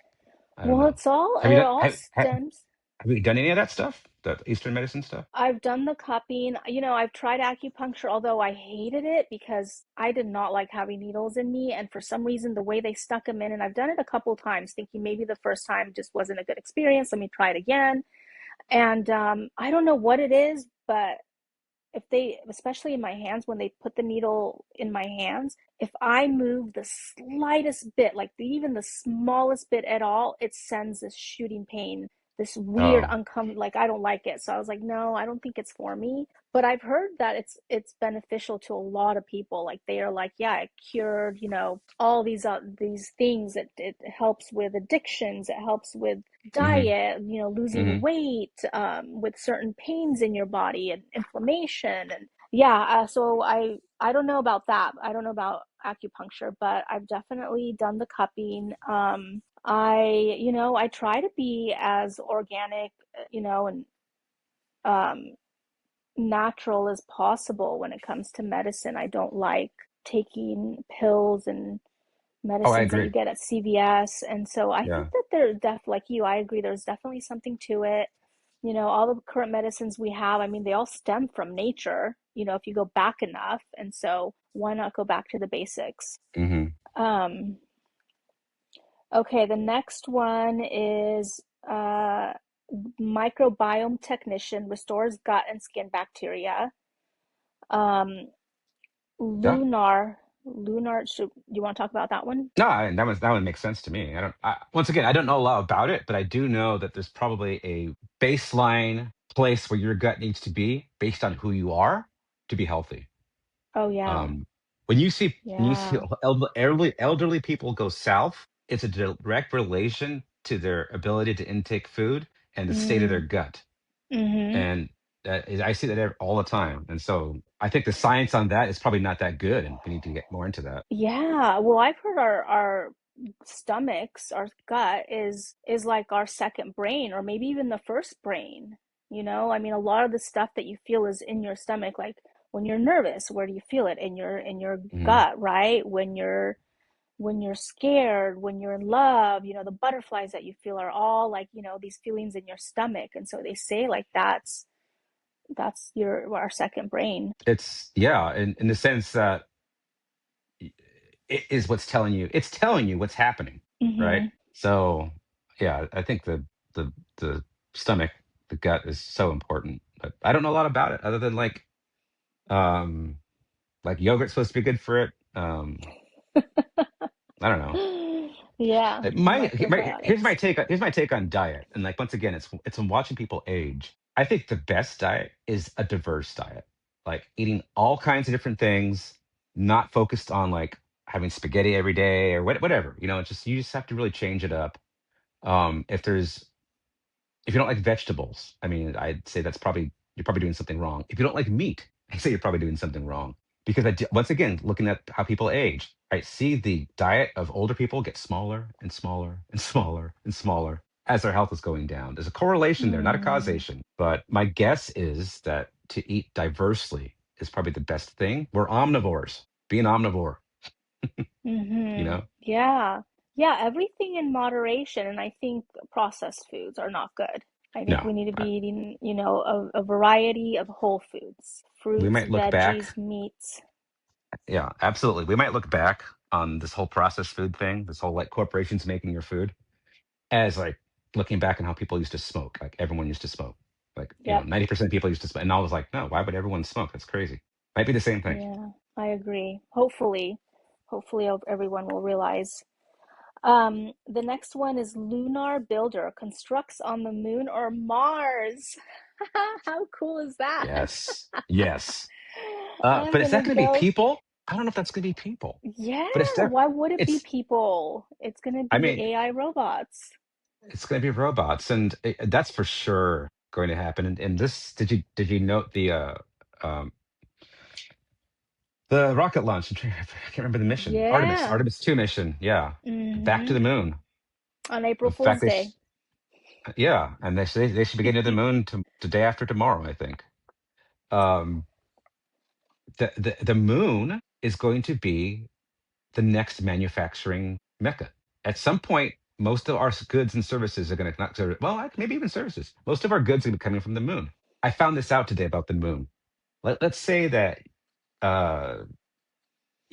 I don't Well, know. it's all Have you it done all stems. have you done any of that stuff? The Eastern medicine stuff? I've done the cupping. I've tried acupuncture, although I hated it because I did not like having needles in me. And for some reason, the way they stuck them in, and I've done it a couple times, thinking maybe the first time just wasn't a good experience. Let me try it again. And I don't know what it is, but if they, especially in my hands, when they put the needle in my hands, if I move the slightest bit, like even the smallest bit at all, it sends this shooting pain, this weird Oh, uncomfortable, like I don't like it. So I was like, no, I don't think it's for me. But I've heard that it's beneficial to a lot of people. Like they are like, yeah, it cured, all these things. It helps with addictions. It helps with hmm, diet, losing hmm. weight, with certain pains in your body and inflammation. And yeah, so I don't know about that. I don't know about acupuncture, but I've definitely done the cupping. I try to be as organic, and um, natural as possible when it comes to medicine. I don't like taking pills and Oh, I medicines that you agree. get at CVS. And so I think Yeah. that like you, I agree, there's definitely something to it. All the current medicines we have, I mean, they all stem from nature, if you go back enough. And so why not go back to the basics? Hmm. Um, okay, the next one is microbiome technician restores gut and skin bacteria. Um, Yeah. Lunar, you want to talk about that one? No, that one makes sense to me. I don't. Once again, I don't know a lot about it, but I do know that there's probably a baseline place where your gut needs to be based on who you are to be healthy. Oh yeah. Um, when you see Yeah. elderly people go south, it's a direct relation to their ability to intake food and the state of their Mm. gut. Mm-hmm. And I see that all the time. And so I think the science on that is probably not that good, and we need to get more into that. Yeah. Well, I've heard our stomachs, our gut is like our second brain, or maybe even the first brain. I mean, a lot of the stuff that you feel is in your stomach. Like when you're nervous, where do you feel it? In your Hmm. gut, right? When you're scared, when you're in love, the butterflies that you feel are all like, these feelings in your stomach. And so they say like that's your our second brain. It's yeah, in the sense that it is what's telling you. It's telling you what's happening, right? Mm-hmm. So yeah, I think the stomach, the gut is so important. But I don't know a lot about it other than um yogurt's supposed to be good for it. I don't know. Yeah, microbiotics. Here's my take on diet. And like once again, it's from watching people age. I think the best diet is a diverse diet, like eating all kinds of different things, not focused on like having spaghetti every day or whatever. It's just you just have to really change it up. If there's if you don't like vegetables, I mean, I'd say you're probably doing something wrong. If you don't like meat, I say you're probably doing something wrong. Because once again, looking at how people age, I see the diet of older people get smaller and smaller and smaller and smaller as their health is going down. There's a correlation there, not a Mm, causation. But my guess is that to eat diversely is probably the best thing. We're omnivores. Be an omnivore, you mm-hmm. know? Yeah. Yeah, everything in moderation. And I think processed foods are not good. I think No, we need to be eating, a variety of whole foods, we fruits, might look back. veggies, meats. Yeah, absolutely. We might look back on this whole processed food thing, this whole like corporations making your food, as like looking back on how people used to smoke. Like everyone used to smoke. Like, Yep. 90% of people used to smoke. And I was like, no, why would everyone smoke? That's crazy. Might be the same thing. Yeah. I agree. Hopefully everyone will realize. The next one is lunar builder constructs on the moon or Mars. How cool is that? Yes. Yes. I'm But is that gonna going to be go. people? I don't know if that's going to be people. Yeah, But it's there. why would it be It's. people? It's gonna I be mean, AI robots. it's going to be robots, and that's for sure going to happen. And this, did you note um, the rocket launch? I can't remember the mission. Yeah. Artemis 2 mission. Yeah, back to Mm-hmm. the moon. On April In fact, Fool's Day. yeah, and they should be getting to the moon to day after tomorrow, I think. Um, the moon is going to be the next manufacturing mecca. At some point, most of our goods and services are going to not well, maybe even services. Most of our goods are going to be coming from the moon. I found this out today about the moon. Let's say that uh,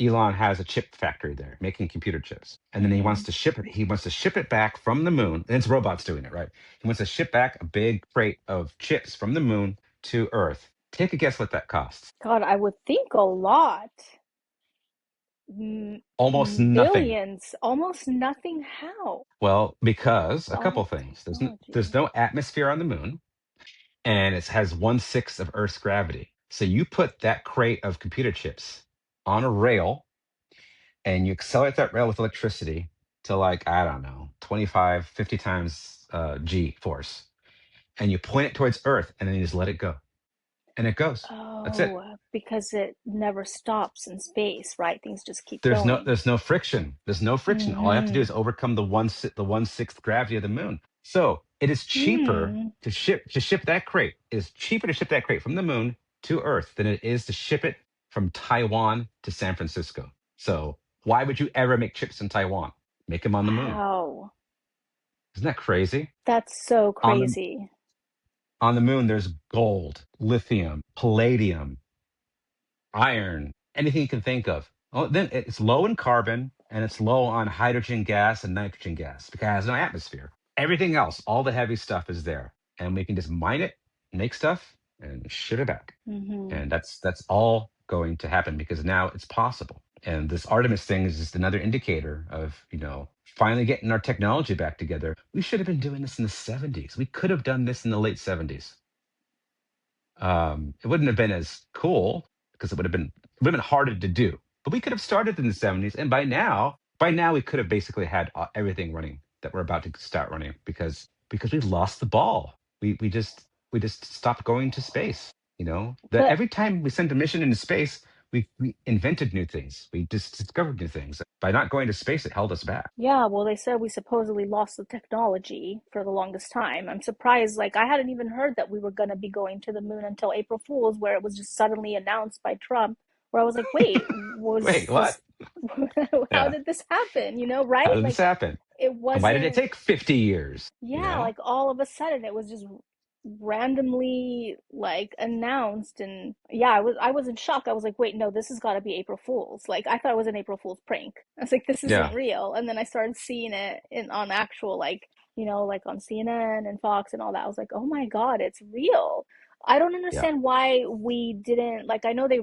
Elon has a chip factory there making computer chips, and then he wants Mm-hmm. to ship it. He wants to ship it back from the moon, and it's robots doing it, right? He wants to ship back a big crate of chips from the moon to Earth. Take a guess what that costs. God, I would think a lot. M Almost nothing. billions, almost nothing. How? Well, because a All couple the things. There's technology. no atmosphere on the moon, and it has 1/6 of Earth's gravity. So you put that crate of computer chips on a rail, and you accelerate that rail with electricity to, like, I don't know, 25, 50 times G force, and you point it towards Earth, and then you just let it go, and it goes. That's it. Oh, because it never stops in space, right? Things just keep There's no going. there's no friction. There's no friction. All I have to do Mm-hmm. is overcome the 1/6 gravity of the moon. So it is cheaper Hmm. to ship that crate. It is cheaper to ship that crate from the moon to Earth than it is to ship it from Taiwan to San Francisco. So why would you ever make chips in Taiwan? Make them on the moon. Wow. Isn't that crazy? That's so On the crazy. on the moon, there's gold, lithium, palladium, iron, anything you can think of. Oh, then it's low in carbon and it's low on hydrogen gas and nitrogen gas because it has no atmosphere. Everything else, all the heavy stuff is there, and we can just mine it, make stuff, and ship it back. Mm-hmm. And that's all going to happen because now it's possible. And this Artemis thing is just another indicator of, finally getting our technology back together. We should have been doing this in the 70s. We could have done this in the late 70s. It wouldn't have been as cool because it would have been harder to do. But we could have started in the 70s, and by now we could have basically had everything running that we're about to start running because we've lost the ball. We just stopped going to space. That But every time we sent a mission into space, we invented new things. We just discovered new things. By not going to space, it held us back. yeah, well, they said we supposedly lost the technology for the longest time. I'm surprised, like, I hadn't even heard that we were going to be going to the moon until April Fool's, where it was just suddenly announced by Trump, where I was like, wait, Wait, was what? this, how Yeah. did this happen? How Right? did this Like, happen? it And why did it wasn't, take 50 years? You yeah, know? like all of a sudden it was just randomly like announced, and yeah, I was in shock. I was like, wait, no, this has got to be April Fool's. Like, I thought it was an April Fool's prank. I was like, this isn't Yeah. real. And then I started seeing it on actual, like, like on CNN and Fox and all that. I was like, oh my God, it's real. I don't Yeah. understand why we didn't, like, I know they're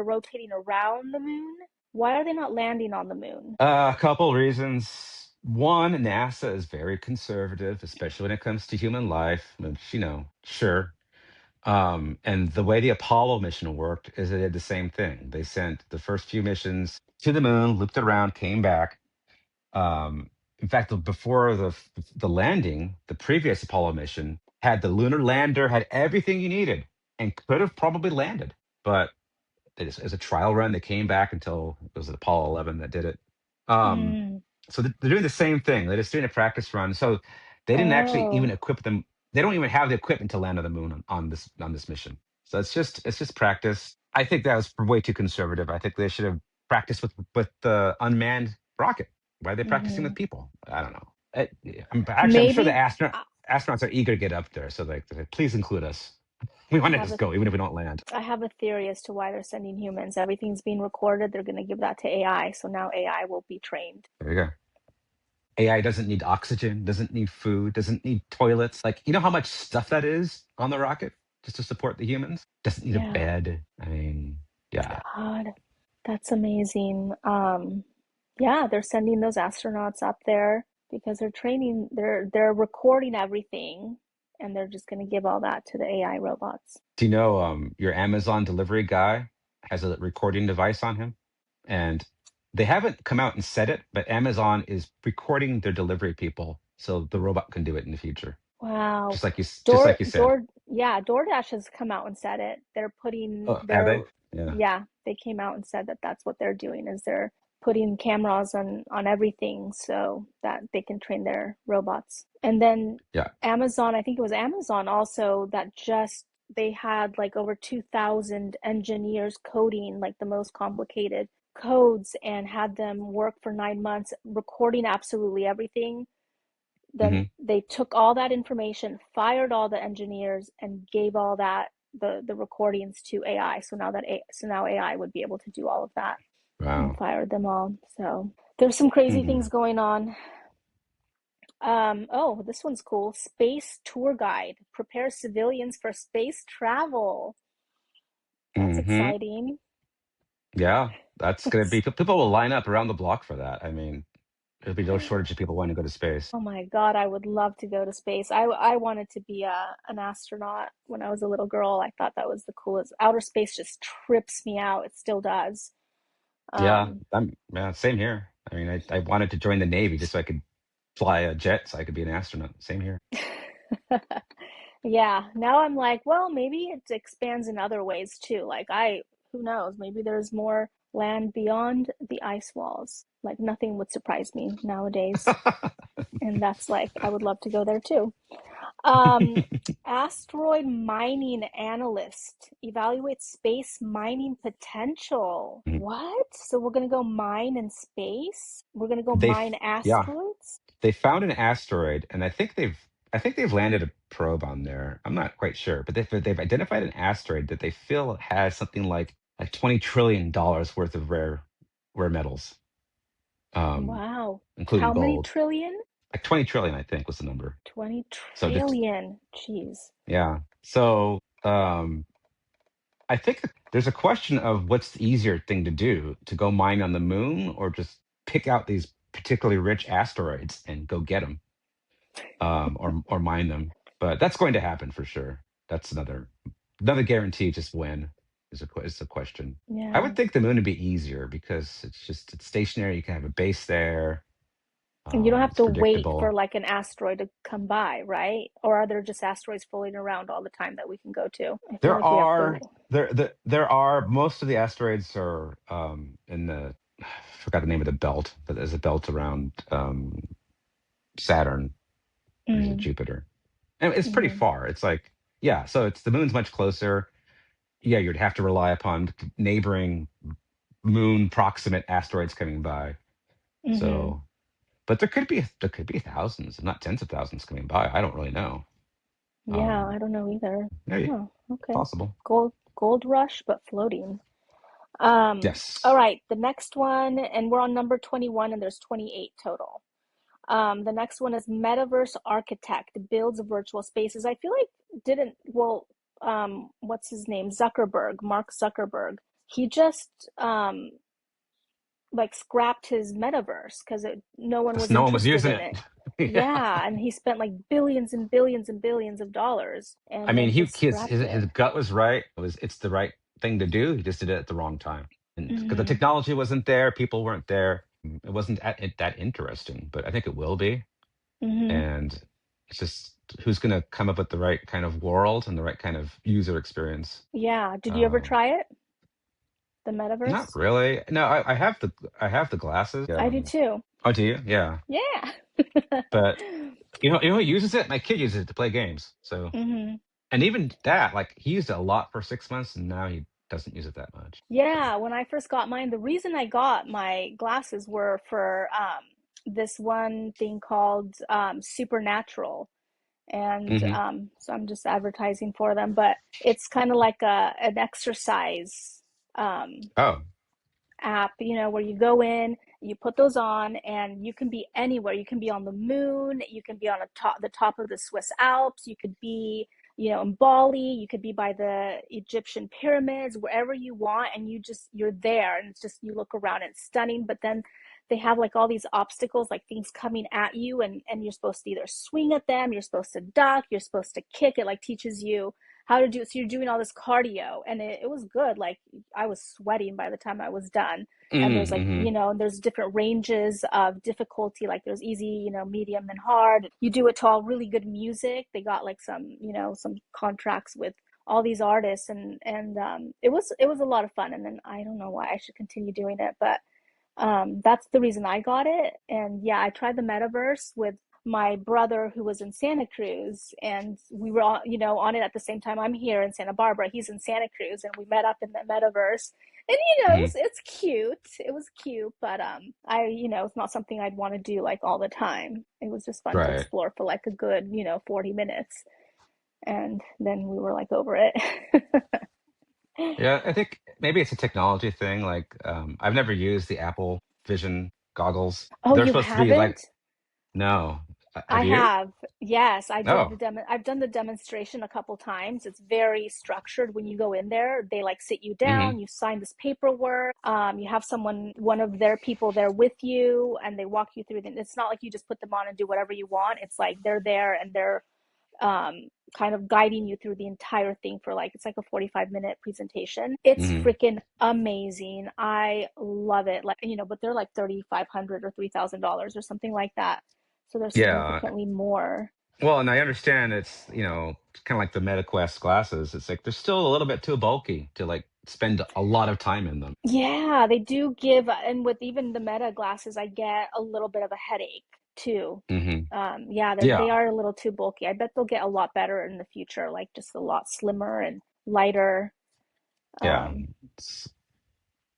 rotating around the moon. Why are they not landing on the moon? A couple reasons. One, NASA is very conservative, especially when it comes to human life, which, sure. And the way the Apollo mission worked is they did the same thing. They sent the first few missions to the moon, looped around, came back. In fact, before the landing, the previous Apollo mission had the lunar lander, had everything you needed, and could have probably landed. But as a trial run, they came back until it was Apollo 11 that did it. Um, Mm. so they're doing the same thing. They're just doing a practice run. So they didn't actually even Oh. equip them. They don't even have the equipment to land on the moon on this mission. So it's just practice. I think that was way too conservative. I think they should have practiced with the unmanned rocket. Why are they practicing with Hmm. people? I don't know. I'm sure the Maybe. astronauts are eager to get up there. So they're like, please include us. We I want to have just a go, even if we don't land. I have a theory as to why they're sending humans. Everything's being recorded. They're going to give that to AI. So now AI will be trained. There you go. AI doesn't need oxygen, doesn't need food, doesn't need toilets. Like, you know how much stuff that is on the rocket just to support the humans? Doesn't need a Yeah. bed. I mean, yeah. God. That's amazing. Yeah, they're sending those astronauts up there because they're training, they're recording everything and they're just going to give all that to the AI robots. Do you know your Amazon delivery guy has a recording device on him? And they haven't come out and said it, but Amazon is recording their delivery people so the robot can do it in the future. Wow. Just like you said. Yeah, DoorDash has come out and said it. They're putting Oh, have they? Yeah. yeah, they came out and said that that's what they're doing is they're putting cameras on everything so that they can train their robots. And then Yeah. Amazon, I think it was Amazon also that just they had like over 2,000 engineers coding like the most complicated codes and had them work for 9 months recording absolutely everything. Then Hmm. they took all that information, fired all the engineers, and gave all that the recordings to AI. So now AI would be able to do all of that and Wow. fired them all. So there's some crazy Hmm. things going on. Oh, this one's cool. Space tour guide prepares civilians for space travel. That's Hmm. exciting. Yeah. That's going to be, people will line up around the block for that. I mean, there'll be no shortage of people wanting to go to space. Oh my God, I would love to go to space. I wanted to be an astronaut when I was a little girl. I thought that was the coolest. Outer space just trips me out. It still does. Yeah. Um, Yeah, same here. I mean, I wanted to join the Navy just so I could fly a jet so I could be an astronaut. Same here. yeah, now I'm like, well, maybe it expands in other ways too. Who knows? Maybe there's more land beyond the ice walls. Like nothing would surprise me nowadays. And that's like, I would love to go there too. Um, asteroid mining analyst evaluates space mining potential. What? So we're gonna go mine in space? We're gonna go They, mine yeah, asteroids? they found an asteroid, and I think they've landed a probe on there. I'm not quite sure, but they've identified an asteroid that they feel has something like $20 trillion worth of rare metals, um, Wow. including How many gold. trillion? Like 20 trillion, I think was the number. 20 So just trillion. Jeez. yeah. So I think that there's a question of what's the easier thing to do, to go mine on the moon or just pick out these particularly rich asteroids and go get them, or mine them. But that's going to happen for sure. That's another guarantee. Just when is the question. I Yeah. would think the moon would be easier because it's stationary. You can have a base there. And you don't have It's to wait for predictable. like an asteroid to come by, right? Or are there just asteroids floating around all the time that we can go to? I feel There like we have are to. there are most of the asteroids are in the I forgot the name of the belt, but there's a belt around Saturn, or is it Mm, Jupiter? And it's pretty hmm far. It's like, yeah, so it's the moon's much closer. Yeah, you'd have to rely upon neighboring moon proximate asteroids coming by. hmm So, but there could be thousands, if not tens of thousands coming by. I don't really know. Yeah, Um, I don't know either. yeah, Oh, okay. possible. Gold rush, but floating. All Yes. right, the next one, and we're on number 21, and there's 28 total. The next one is Metaverse Architect builds virtual spaces. I feel like didn't, well, what's his name? Mark Zuckerberg. He just like scrapped his metaverse because no one Because was no one was interested using in it. it. Yeah. Yeah, and he spent like billions and billions and billions of dollars I and mean, then just scrapped his it. gut was right. It's the right thing to do. He just did it at the wrong time, and because the Hmm technology wasn't there, people weren't there. It wasn't that interesting, but I think it will be. hmm And it's just who's going to come up with the right kind of world and the right kind of user experience. Yeah. Did you ever Um, try it? The Not metaverse? really. No, I have the glasses. I do too. Oh, do you? Yeah. Yeah. But who uses it? My kid uses it to play games. So, hmm and even that, like he used it a lot for 6 months, and now he doesn't use it that much. Yeah, when I first got mine, the reason I got my glasses were for this one thing called Supernatural. And Hmm. so I'm just advertising for them, but it's kind of like an exercise um, Oh, app, where you go in, you put those on, and you can be anywhere. You can be on the moon, you can be on the top of the Swiss Alps, you could be, in Bali, you could be by the Egyptian pyramids, wherever you want, and you're there, and it's just, you look around and it's stunning. But then they have like all these obstacles, like things coming at you, and you're supposed to either swing at them, you're supposed to duck, you're supposed to kick. It like teaches you how to do it. So you're doing all this cardio, and it was good. Like, I was sweating by the time I was done. And there's like, Mm-hmm. there's different ranges of difficulty. Like, there's easy, medium, and hard. You do it to all really good music. They got like some contracts with all these artists, and it was a lot of fun. And then I don't know why I should continue doing it, but that's the reason I got it. And yeah, I tried the metaverse with my brother who was in Santa Cruz, and we were all, on it at the same time. I'm here in Santa Barbara, he's in Santa Cruz, and we met up in the metaverse. And Hmm. it's cute. It was cute, but it's not something I'd want to do like all the time. It was just fun to Right. explore for like a good, 40 minutes, and then we were like over it. Yeah, I think maybe it's a technology thing. Like, I've never used the Apple Vision goggles. Oh, They're you supposed to be like, haven't? no. Have I you? have. Yes, I did Oh. I've done the demonstration a couple times. It's very structured. When you go in there, they like sit you Hmm. down, you sign this paperwork. You have one of their people there with you, and they walk you through the, it's not like you just put them on and do whatever you want. It's like they're there, and they're kind of guiding you through the entire thing for like, it's like a 45-minute presentation. It's Hmm. freaking amazing. I love it. Like, but they're like 3,500 or $3,000 or something like that. So they're Yeah. significantly more. Well, and I understand it's, kind of like the MetaQuest glasses. It's like they're still a little bit too bulky to like spend a lot of time in them. Yeah, they do give, and with even the Meta glasses, I get a little bit of a headache too. Hmm. Yeah, they Yeah. are a little too bulky. I bet they'll get a lot better in the future, like just a lot slimmer and lighter. Yeah. Um, It's,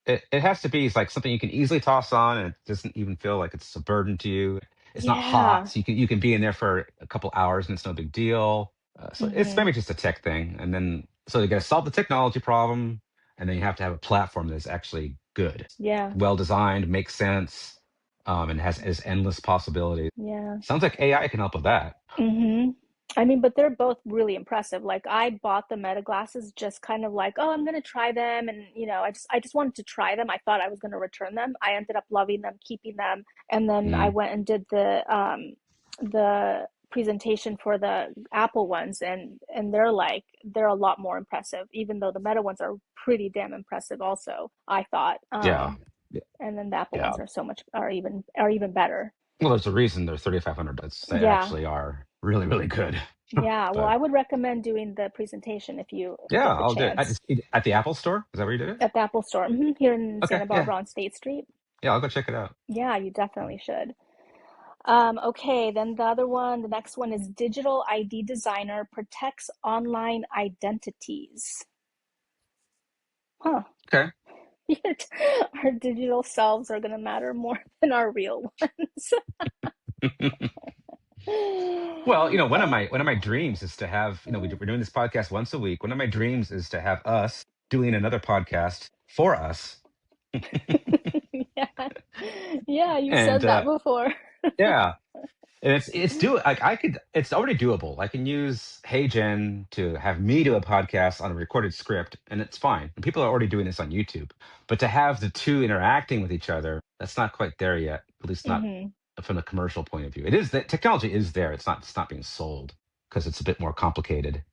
it has to be like something you can easily toss on and it doesn't even feel like it's a burden to you. It's not hot, yeah. so you can be in there for a couple hours and it's no big deal. So it's Hmm. maybe just a tech thing, and then so you got to solve the technology problem, and then you have to have a platform that's actually good, Yeah. well designed, makes sense, and has endless possibilities. Yeah. Sounds like AI can help with that. Hmm. I mean, but they're both really impressive. Like, I bought the Meta glasses just kind of like, oh, I'm gonna try them, and I just wanted to try them. I thought I was gonna return them. I ended up loving them, keeping them, and then I Mm, went and did the presentation for the Apple ones, and they're a lot more impressive, even though the Meta ones are pretty damn impressive also, I thought. yeah. Yeah. And then the Apple Yeah. ones are even better. Well, there's a reason they're 3,500. They Yeah. actually are really, really good. Yeah, well, But I would recommend doing the presentation if you yeah, get the I'll do it. chance At the Apple Store. Is that where you did it? at the Apple Store, here in Okay. Santa Yeah. Barbara on State Street. Yeah, I'll go check it out. Yeah, you definitely should. Okay, then the next one is Digital ID Designer protects online identities. Huh. Okay. Our digital selves are going to matter more than our real ones. Well, one of Uh, my dreams is to have, we're doing this podcast once a week. One of my dreams is to have us doing another podcast for us. yeah. Yeah, you've And said that before. yeah, and it's do like I could it's already doable. I can use HeyGen to have me do a podcast on a recorded script, and it's fine. And people are already doing this on YouTube. But to have the two interacting with each other, that's not quite there yet. At least not Hmm. from a commercial point of view. It is the technology is there. It's not being sold because it's a bit more complicated.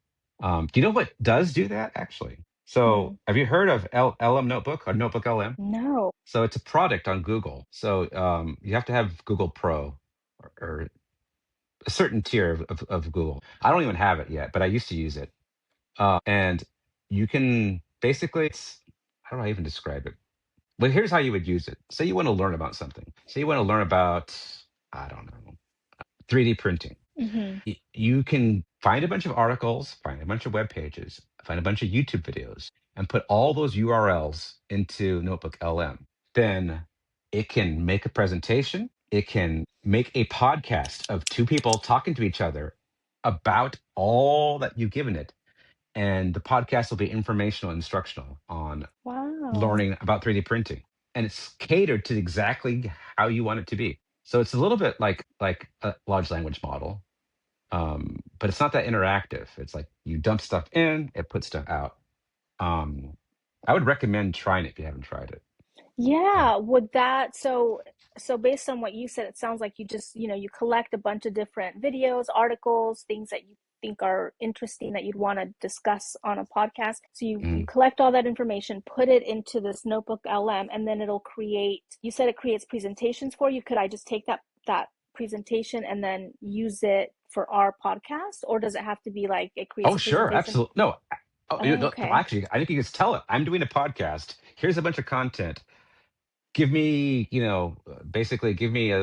Do you know what does do that actually? So Mm. have you heard of LM Notebook or Notebook LM? No. So it's a product on Google. So you have to have Google Pro or a certain tier of Google. I don't even have it yet, but I used to use it. And you can basically, how do I even describe it? Well, here's how you would use it. Say you want to learn about something. Say you want to learn about, I don't know, 3D printing. Hmm. You can find a bunch of articles, find a bunch of web pages, find a bunch of YouTube videos, and put all those URLs into Notebook LM. Then it can make a presentation. It can make a podcast of two people talking to each other about all that you've given it. And the podcast will be informational, instructional on Wow. learning about 3D printing. And it's catered to exactly how you want it to be. So it's a little bit like a large language model, But it's not that interactive. It's like you dump stuff in, it puts stuff out. Um, I would recommend trying it if you haven't tried it. Yeah. Yeah, would that so based on what you said, it sounds like you just, you collect a bunch of different videos, articles, things that you think are interesting that you'd want to discuss on a podcast. So you Mm. collect all that information, put it into this notebook LM, and then it'll create, you said it creates presentations for you. Could I just take that presentation and then use it for our podcast? Or does it have to be like it creates Oh, a sure, presentation? absolutely. No, Oh, no, okay. actually, I think you just tell it. I'm doing a podcast. Here's a bunch of content. Give me, basically give me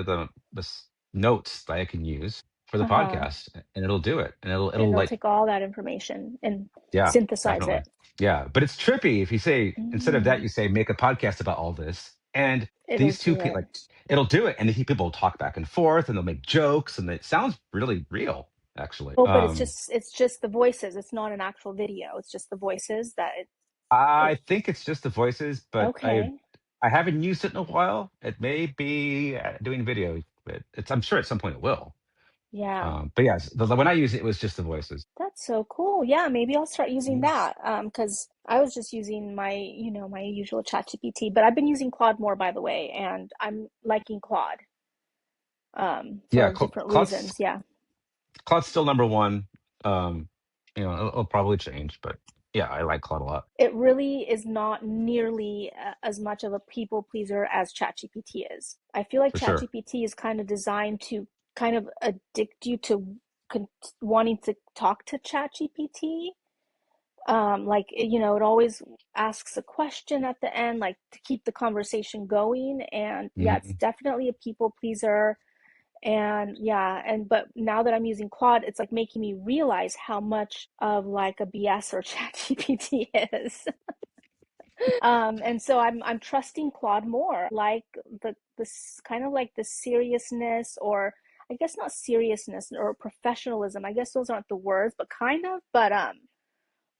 notes that I can use for the Uh-huh. podcast, and it'll do it. And it'll And it'll like, take all that information and yeah, synthesize definitely. it. Yeah, but it's trippy if you say, instead of that, Mm, you say make a podcast about all this, and it'll these two do people, it. like, it'll do it, and the people will talk back and forth, and they'll make jokes, and it sounds really real, actually. Oh, but it's just the voices. It's not an actual video. It's just the voices that it I think it's just the voices, but I okay. I haven't used it in a while. It may be doing video, but I'm sure at some point it will. Yeah. But yes, when I use it, it was just the voices. That's so cool. Yeah, maybe I'll start using Mm. that. Because I was just using my usual ChatGPT, but I've been using Claude more, by the way, and I'm liking Claude Yeah, for different Claude's reasons. Yeah. Claude's still number one. Um, it'll probably change, but yeah, I like Claude a lot It really is not nearly as much of a people pleaser as ChatGPT is. I feel like for sure. ChatGPT is kind of designed to kind of addict you to wanting to talk to ChatGPT. Like, it always asks a question at the end, like to keep the conversation going. And yeah, it's Hmm. definitely a people pleaser. And yeah, but now that I'm using Claude, it's like making me realize how much of like a BS or ChatGPT is. And so I'm trusting Claude more, like this kind of like the seriousness, or I guess not seriousness or professionalism. I guess those aren't the words, but kind of, but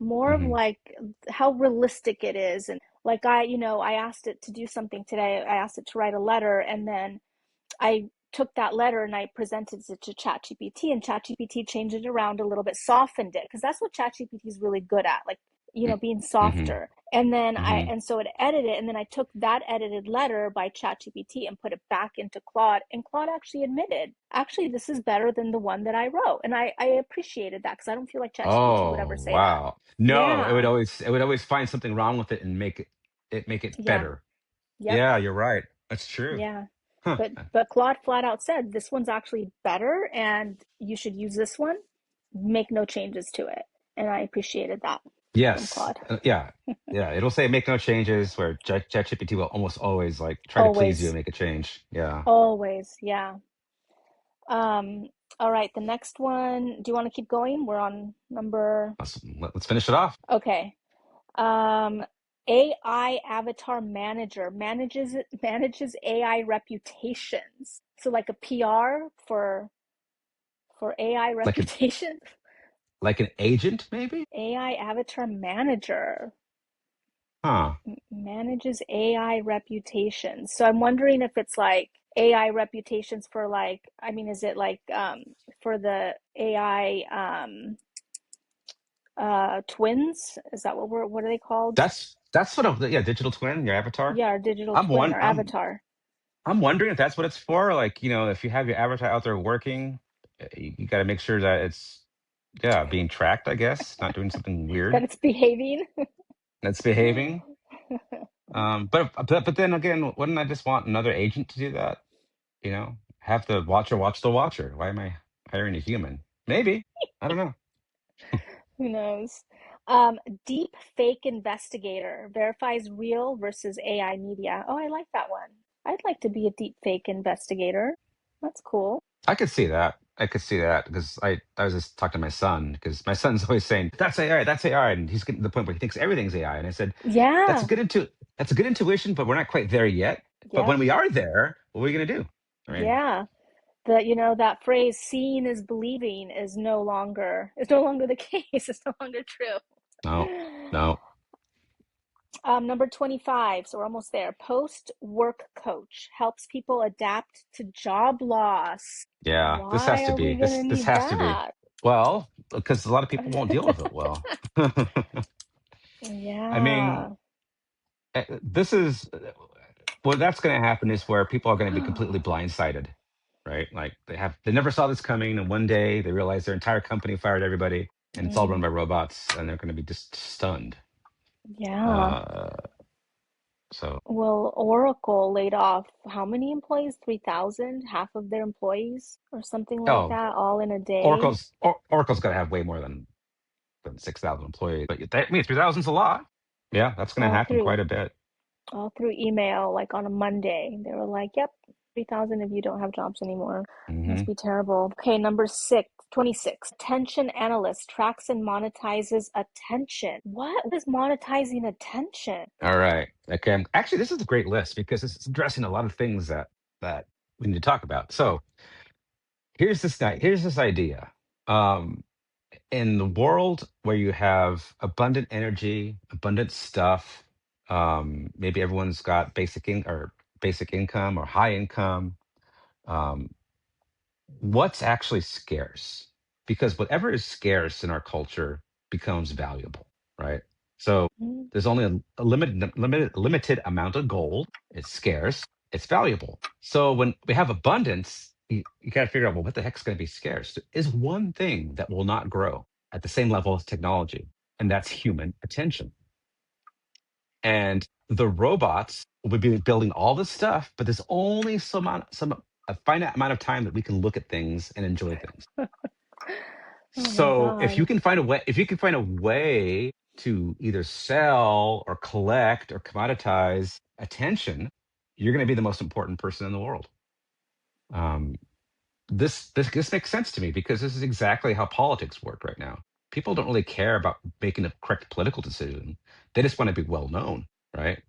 more of Hmm. like how realistic it is. And like I asked it to do something today. I asked it to write a letter, and then I took that letter and I presented it to ChatGPT, and ChatGPT changed it around a little bit, softened it, because that's what ChatGPT is really good at, like, being Hmm. softer. And then Hmm. and so it edited it, and then I took that edited letter by ChatGPT and put it back into Claude, and Claude actually admitted, actually, this is better than the one that I wrote. And I appreciated that because I don't feel like ChatGPT would Oh, ever say that. wow. No, Yeah. it would always find something wrong with it and make it Yeah. better. Yep. Yeah, you're right. That's true. Yeah. Huh. But Claude flat out said this one's actually better and you should use this one. Make no changes to it. And I appreciated that from Yes. Claude. Yeah. Yeah. It'll say make no changes, where ChatGPT will almost always like try to please you and Always. make a change. Yeah. Always. Yeah. Um, all right, the next one. Do you want to keep going? We're on number Let's finish it off. okay. Um, AI avatar manager manages AI reputations. So like a PR for AI Like reputation. an agent, maybe? AI avatar manager Huh. manages AI reputations. So I'm wondering if it's like AI reputations for like, I mean, is it like for the AI twins? Is that what are they called? That's sort of, yeah, digital twin, your avatar. Yeah, our digital I'm twin one. or I'm avatar. I'm wondering if that's what it's for. Like, if you have your avatar out there working, you got to make sure that it's, yeah, being tracked, I guess, not doing something That weird, it's behaving. that's behaving. But then again, wouldn't I just want another agent to do that? Have the watcher watch the watcher. Why am I hiring a human? Maybe. I don't know. Who knows? Um, Deep fake investigator verifies real versus AI media. Oh, I like that one. I'd like to be a deep fake investigator. That's cool. I could see that. I could see that because I was just talking to my son, because my son's always saying that's AI, and he's getting to the point where he thinks everything's AI. And I said, that's a Yeah. that's a good intuition, but we're not quite there yet. But Yep. when we are there, what are we gonna do? I mean, Yeah. That phrase "seeing is believing" is no longer the case. It's no longer true. no, no, Number 25, so we're almost there. Post work coach helps people adapt to job loss. yeah, this has Why to are we be gonna this need has to be. that? Well, because a lot of people won't deal with it well. I mean, Yeah. this is what that's going to happen is where people are going to be completely blindsided, right? Like they never saw this coming, and one day they realize their entire company fired everybody, and it's all run Mm, by robots, and they're going to be just stunned. yeah. Uh, so, Well, Oracle laid off how many employees? 3,000, half of their employees, or something like oh, that, all in a day. Oracle's got to have way more than 6,000 employees, but that means 3,000's a lot. Yeah, that's going to All happen quite through, a bit. all through email, like on a Monday. They were like, yep, 3,000 of you don't have jobs anymore. Must Hmm. be terrible. Okay, number 26. Attention analyst tracks and monetizes attention. What is monetizing attention? All right. Okay. Actually, this is a great list because it's addressing a lot of things that we need to talk about. So here's this idea. Um, in the world where you have abundant energy, abundant stuff, maybe everyone's got basic income or high income. Um, what's actually scarce? Because whatever is scarce in our culture becomes valuable, right? So Mm, there's only a limited amount of gold. It's scarce. It's valuable. So when we have abundance, you got to figure out, well, what the heck's going to be scarce? There is one thing that will not grow at the same level as technology, and that's human attention. And the robots will be building all this stuff, but there's only some a finite amount of time that we can look at things and enjoy things. oh my So God. if you can find a way to either sell or collect or commoditize attention, you're going to be the most important person in the world. Um, this makes sense to me because this is exactly how politics work right now. People don't really care about making a correct political decision; they just want to be well known, right?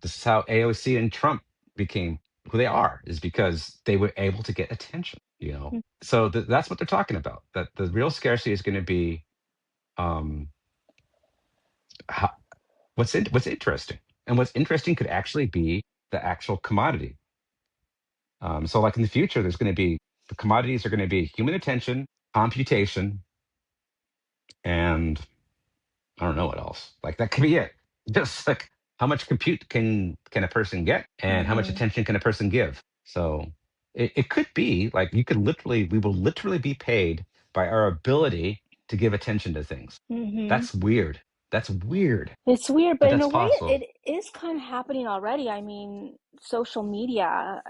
This is how AOC and Trump became who they are, is because they were able to get attention, you know. So that's what they're talking about. That the real scarcity is going to be um, how, what's interesting, and what's interesting could actually be the actual commodity. So, like in the future, there's going to be the commodities are going to be human attention, computation, and I don't know what else. Like that could be it. Just like how much compute can a person get, and how much Mm-hmm. attention can a person give. So it could be like we will literally be paid by our ability to give attention to things. Mm-hmm. That's weird. That's weird, It's weird, but but in that's a way, possible. it is kind of happening already. I mean, social media,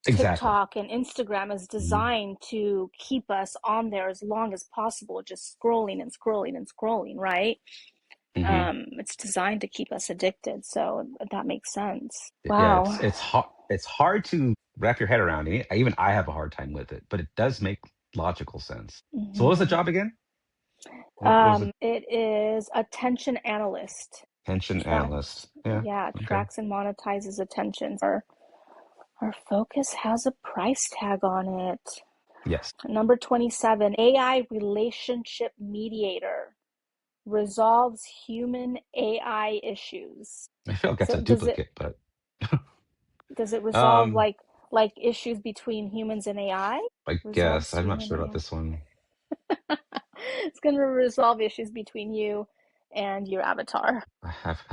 Exactly. TikTok and Instagram is Hmm. designed to keep us on there as long as possible, just scrolling and scrolling and scrolling, right? Hmm. It's designed to keep us addicted, so that makes sense. Yeah, Wow. it's hard to wrap your head around it. Even I have a hard time with it, but it does make logical sense. So what was the Hmm. job again? What was the It is attention analyst. pension Tracks, analyst? Yeah. yeah, Okay. tracks and monetizes attention. Our focus has a price tag on it. Yes. Number 27, AI relationship mediator resolves human AI issues. I feel like that's So a duplicate, but does it resolve um, like issues between humans and AI? I guess Resolves I'm not human sure about AI. this one. It's going to resolve issues between you and your avatar. I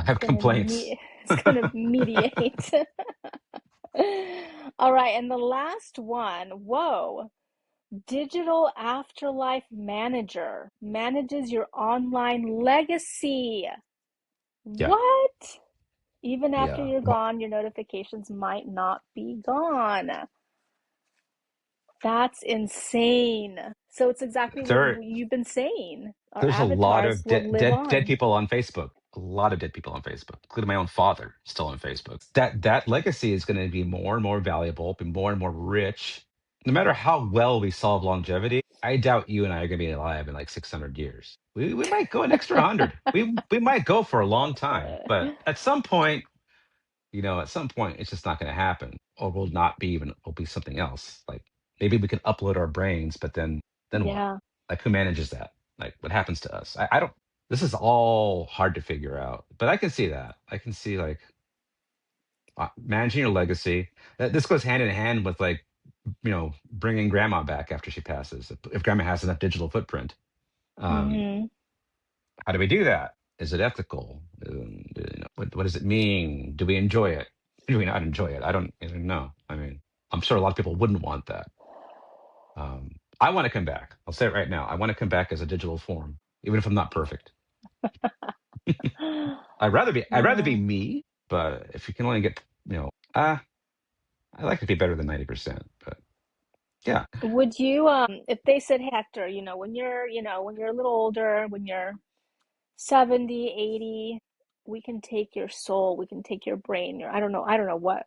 It's have going to complaints. it's going to mediate. All right, and the last one. Whoa. Digital Afterlife Manager manages your online legacy. Yeah. What? Even after Yeah. you're Well, gone, your notifications might not be gone. That's insane. So it's exactly what there you've been saying. Our there's a lot avatars of will live dead on. people on Facebook. A lot of dead people on Facebook, including my own father, still on Facebook. That legacy is going to be more and more valuable, be more and more rich. No matter how well we solve longevity, I doubt you and I are going to be alive in like 600 years. We might go an extra 100. We might go for a long time, but at some point, at some point, it's just not going to happen, or will not be even. Will be something else. Like maybe we can upload our brains, but then what? Yeah. Like who manages that? Like what happens to us? I don't. This is all hard to figure out, but I can see that. I can see like managing your legacy. This goes hand in hand with like bringing grandma back after she passes, if grandma has enough digital footprint. Um, Mm-hmm. how do we do that? Is it ethical? What does it mean? Do we enjoy it? Do we not enjoy it? I don't even know. I mean, I'm sure a lot of people wouldn't want that. I want to come back. I'll say it right now. I want to come back as a digital form, even if I'm not perfect. I'd rather be Oh. me, but if you can only get, I like to be better than 90%. But yeah, Would you, if they said, "Hey, Hector, when you're a little older, when you're 70, 80, we can take your soul, we can take your brain, I don't know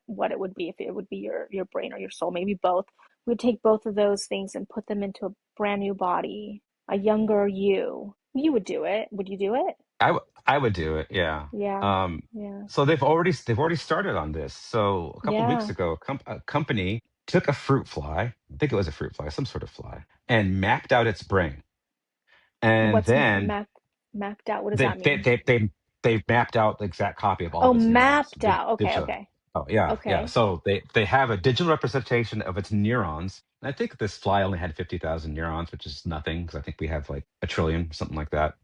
what it would be, if it would be your brain or your soul, maybe both. We'd take both of those things and put them into a brand new body, a younger you. You would do it. Would you do it? I would do it. Yeah. Yeah. Um, Yeah. so they've already started on this. So a couple weeks Yeah. ago, a company took a fruit fly, I think it was a fruit fly, some sort of fly, and mapped out its brain. And What's then mapped out? What does they that they mean? they they they mapped out the exact copy of all Oh, of its neurons mapped out. Okay, digitally. okay. Oh yeah, yeah. Okay. So they have a digital representation of its neurons. And I think this fly only had 50,000 neurons, which is nothing because I think we have like a trillion, something like that.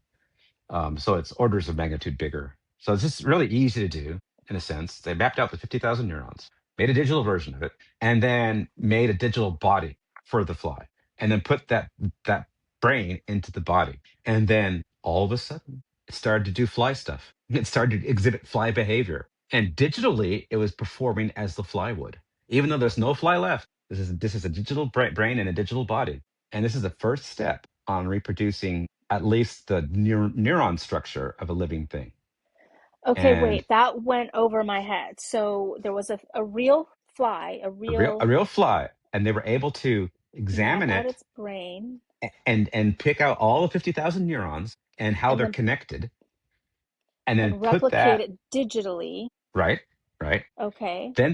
So it's orders of magnitude bigger. So it's just really easy to do in a sense. They mapped out the 50,000 neurons, made a digital version of it, and then made a digital body for the fly, and then put that brain into the body. And then all of a sudden, it started to do fly stuff. It started to exhibit fly behavior. And digitally, it was performing as the fly would. Even though there's no fly left, this is a digital brain and a digital body. And this is the first step on reproducing at least the neuron structure of a living thing. Okay, And wait, that went over my head. So there was a real fly, a a real real a real fly, and they were able to map examine out it its brain, and pick out all the 50,000 neurons and how and they're then connected, and then put replicate that it digitally. right, right. Okay. Then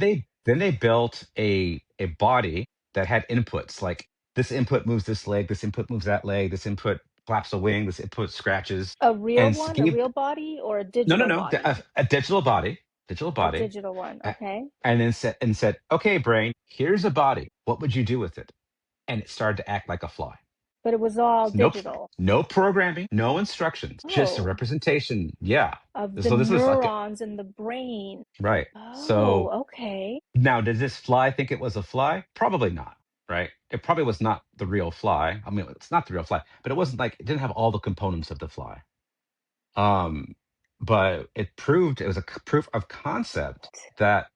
they built a body that had inputs like this input moves this leg, this input moves that leg, this input flaps a wing, this input scratches, A real and one, a gave real body, or a no, no, digital no, body? a digital A body, digital one. a- Okay. and then said, okay, brain, here's a body. What would you do with it? And it started to act like a fly. But it was all So digital. no programming, no instructions, just a Oh, representation. Yeah. of the So this was like neurons in the brain. right. Oh, So okay. now, did this fly think it was a fly? Probably not. Right. It probably was not the real fly. I mean, it's not the real fly, but it wasn't like it didn't have all the components of the fly. Um, but it was a proof of concept that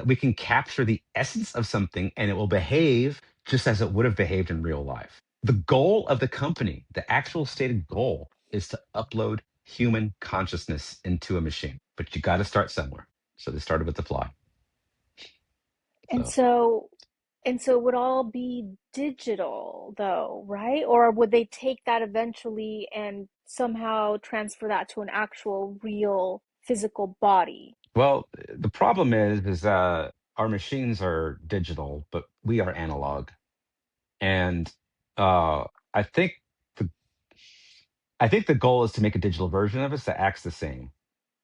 we can capture the essence of something and it will behave just as it would have behaved in real life. The goal of the company, the actual stated goal, is to upload human consciousness into a machine. But you got to start somewhere. So they started with the fly. And So so and so it would all be digital though, right? Or would they take that eventually and somehow transfer that to an actual real physical body? well, the problem is our machines are digital, but we are analog. And uh, I think the I think the goal is to make a digital version of us that acts the same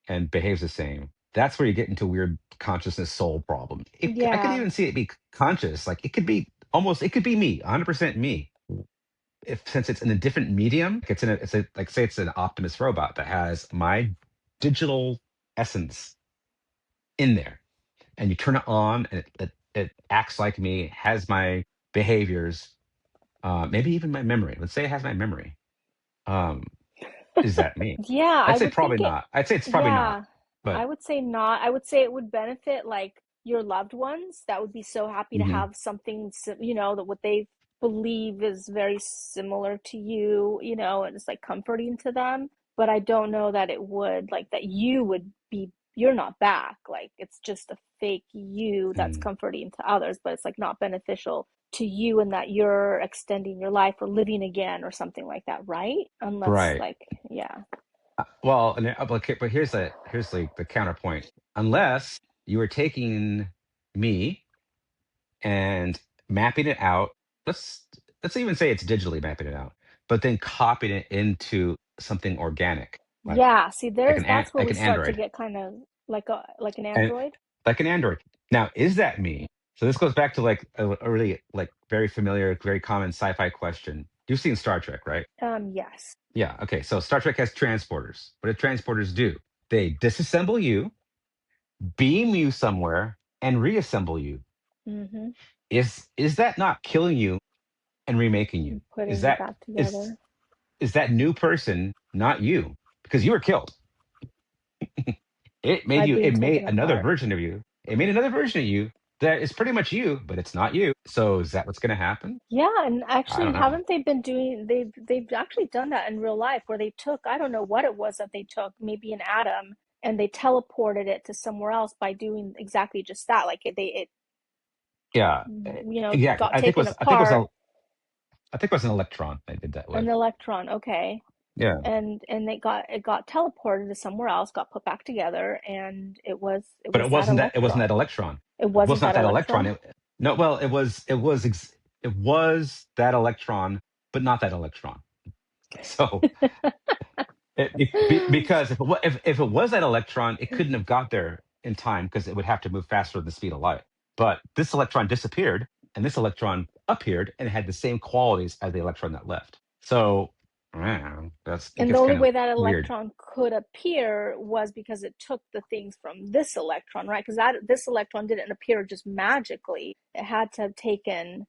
and behaves the same. That's where you get into weird consciousness soul problem. I could Yeah. even see it be conscious, like it could be me, 100% me. If since it's in a different medium, it's a like say it's an Optimus robot that has my digital essence in there, and you turn it on, and it acts like me, has my behaviors, maybe even my memory. Let's say it has my memory. Um, Is that me? Yeah, I I'd say would probably think it, not. I'd say it's probably not. yeah, But I would say not. I would say it would benefit like your loved ones that would be so happy to mhm, have something, that what they believe is very similar to you, and it's like comforting to them. But I don't know that it would, like, that you're not back. Like, it's just a fake you that's mm, comforting to others, but it's like not beneficial to you, and that you're extending your life or living again or something like that, right? Unless, right. like, yeah. Well, okay, but here's the counterpoint. Unless you were taking me and mapping it out, let's let's even say it's digitally mapping it out, but then copying it into something organic, like Yeah, see, that's where like we an start to Android, get kind of like an and android. like an Android. Now, is that me? So this goes back to like a really like very familiar, very common sci-fi question. You've seen Star Trek, right? Yes. Yeah. Okay. So Star Trek has transporters. What do transporters do? They disassemble you, beam you somewhere, and reassemble you. Mm-hmm. Is that not killing you and remaking you? Is Putting you that back is together. is that new person not you? Because you were killed. It made By you, being it made taken another apart. version of you. It made another version of you that is pretty much you, but it's not you. So is that what's gonna happen? Yeah, and I actually, don't know. haven't they been doing, they've actually done that in real life where they took, I don't know what it was that they took, maybe an atom, and they teleported it to somewhere else by doing exactly just that. Like it Yeah, exactly. got taken apart, I think it was an electron I did that an with. electron, okay, Yeah, and it got teleported to somewhere else, got put back together, and it but was that it wasn't that electron. electron. It It was wasn't not that that electron. electron. No, well, it was that electron, but not that electron. So because if it was that electron, it couldn't have got there in time because it would have to move faster than the speed of light. But this electron disappeared, and this electron appeared, and it had the same qualities as the electron that left. So it And the gets only kind of way that weird. electron could appear was because it took the things from this electron, right? Because that this electron didn't appear just magically. It had to have taken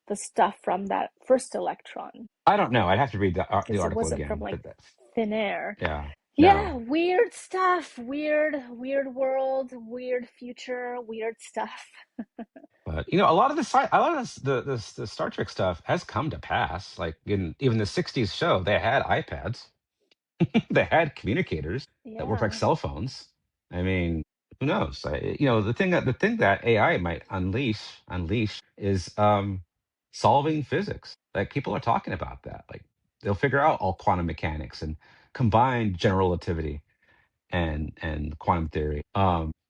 the stuff from that first electron I don't know. I'd have to read the because it article wasn't from again, like but that's thin air. yeah, Yeah, no. weird stuff. Weird world, weird future, weird stuff. But a lot of a lot of the Star Trek stuff has come to pass. Like in even the '60s show, they had iPads. They had communicators that worked like Yeah. cell phones. I mean, who knows? The thing that AI might unleash is solving physics. Like people are talking about that. Like they'll figure out all quantum mechanics and combine general relativity and quantum theory,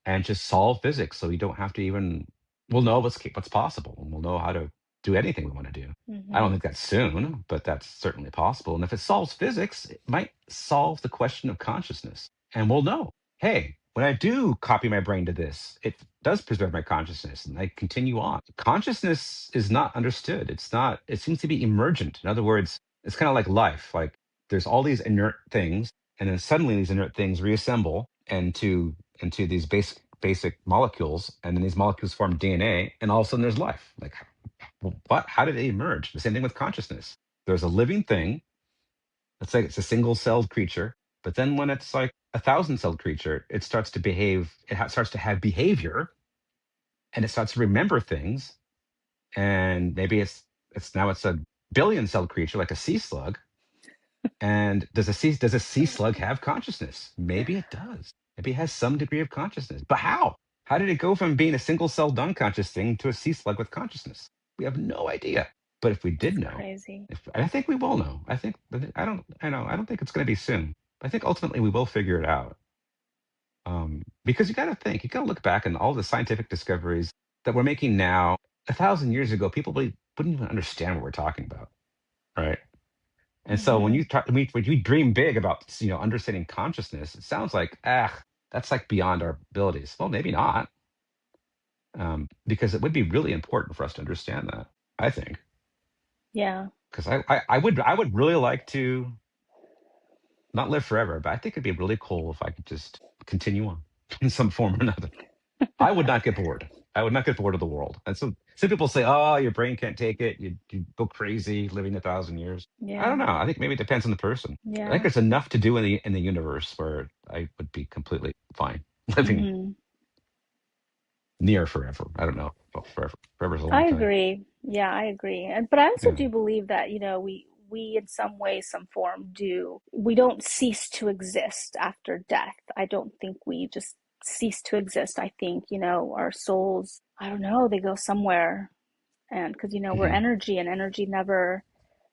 and just solve physics. So we don't have to even we'll know what's possible, and we'll know how to do anything we want to do. I don't Mm-hmm. think that's soon, but that's certainly possible. And if it solves physics, it might solve the question of consciousness. And we'll know, hey, when I do copy my brain to this, it does preserve my consciousness and I continue on. Consciousness is not understood. It seems to be emergent. In other words, it's kind of like life. Like there's all these inert things, and then suddenly these inert things reassemble into these basic molecules, and then these molecules form DNA, and all of a sudden there's life. Like well, what? How did they emerge? The same thing with consciousness. There's a living thing. Let's say it's a single-celled creature, but then when it's like a thousand-celled creature, it starts to behave. Starts to have behavior, and it starts to remember things. And maybe it's a billion-celled creature like a sea slug. And does a sea slug have consciousness? Maybe it does. Maybe it has some degree of consciousness. But how? How did it go from being a single-celled unconscious thing to a sea slug with consciousness? We have no idea. But if we did It's know, crazy. I think we will know. But I don't think it's going to be soon. I think ultimately we will figure it out. Because you got to think, you got to look back and all the scientific discoveries that we're making now. 1,000 years ago, people wouldn't even understand what we're talking about, right? And so when Mm-hmm. when you dream big about understanding consciousness, it sounds like that's like beyond our abilities. Well, maybe not, because it would be really important for us to understand that. I think Yeah. because I would really like to not live forever, but I think it'd be really cool if I could just continue on in some form or another. I would not get bored. I would not get bored of the world. And so some people say, "Oh, your brain can't take it. You go crazy living 1,000 years." I don't Yeah. know. I think maybe it depends on the person. I think Yeah. there's enough to do in the universe where I would be completely fine living Mm-hmm. near forever. I don't know. Well, forever is a long I time. agree. Yeah, I agree. And but I also Yeah, do believe that, we in some way, some form we don't cease to exist after death. I don't think we just cease to exist. I think, our souls, I don't know, they go somewhere. And because, we're hmm energy, and energy never,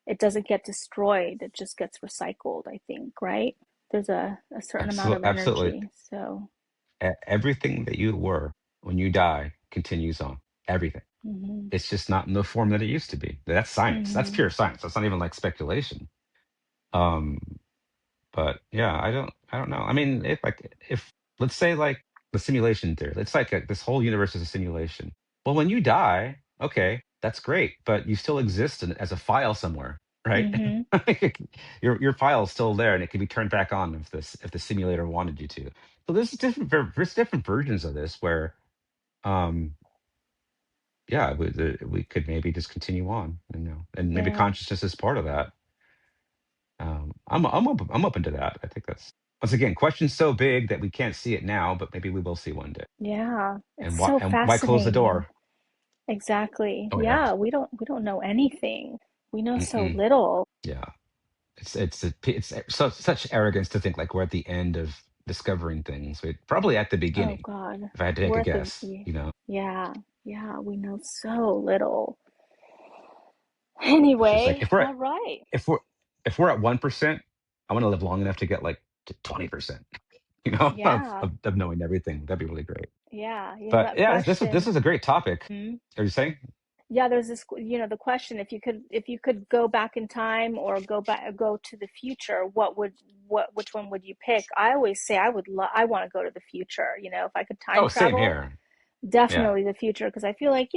it doesn't get destroyed. It just gets recycled, I think, right? There's a certain amount of absolutely, absolutely. energy. So, Everything that you were when you die continues on. Everything. hmm It's just not in the form that it used to be. That's science. That's hmm pure science. That's not even like speculation. Um, but yeah, I don't know. I mean, if let's say like the simulation theory. It's like this whole universe is a simulation. Well, when you die, okay, that's great, but you still exist as a file somewhere, right? Mm-hmm. Your file is still there, and it can be turned back on if the simulator wanted you to. So there's different versions of this where, um, yeah, we could maybe just continue on, and maybe Yeah. consciousness is part of that. I'm open to that. I think that's, once again, questions so big that we can't see it now, but maybe we will see one day. Yeah. It's And so why close the fascinating. door? Exactly. Oh yeah. Yeah, we don't know anything. We know so Mm-mm. little. Yeah. It's such arrogance to think like we're at the end of discovering things. We're probably at the Oh beginning, God. if I had to take We're a at the guess. yeah. Yeah, we know so little. It's just like Anyway, all right. if we're if we're at 1%, I want to live long enough to get like to 20%, Yeah. of knowing everything. That'd be really great. Yeah, But that yeah, this question. is a great topic. Hmm? Are you saying? Yeah, there's this, the question, if you could go back in time or go to the future, which one would you pick? I always say I want to go to the future, if I could time Oh, same travel, here. Yeah. definitely the future, because I feel like,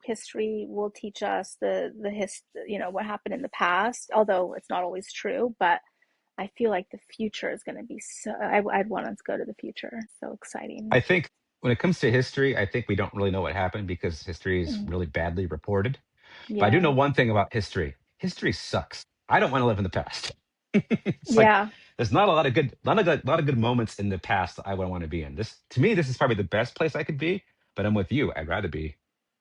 history will teach us what happened in the past, although it's not always true, but I feel like the future is going to be I'd want to go to the future. So exciting. I think when it comes to history, I think we don't really know what happened because history is Mm, really badly reported. But I do know yeah. one thing about history. History sucks. I don't want to live in the past. It's like Yeah. there's not a good moments in the past that I would want to be in. To me, this is probably the best place I could be, but I'm with you. I'd rather be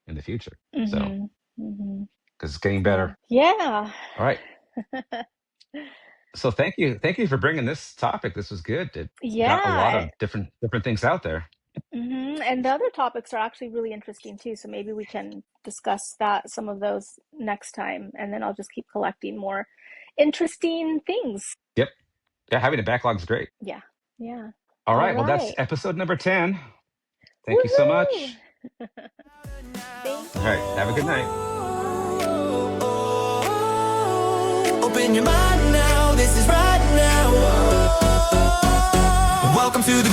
in the future. So, Mm-hmm. Mm-hmm. because it's getting So better. yeah. All right. So thank you for bringing this topic. This was good. It got a lot Yeah. of different things out there. And the other topics are actually really interesting too. So maybe we can discuss some of those next time, and then I'll just keep collecting more interesting things. Yep. Yeah, having a backlog is great. Yeah. Yeah. All All right. Well, that's right. episode number 10. Thank you so Woohoo! much. Thank All right. Have a good you. night. Open your mind now, this is right now. Welcome to the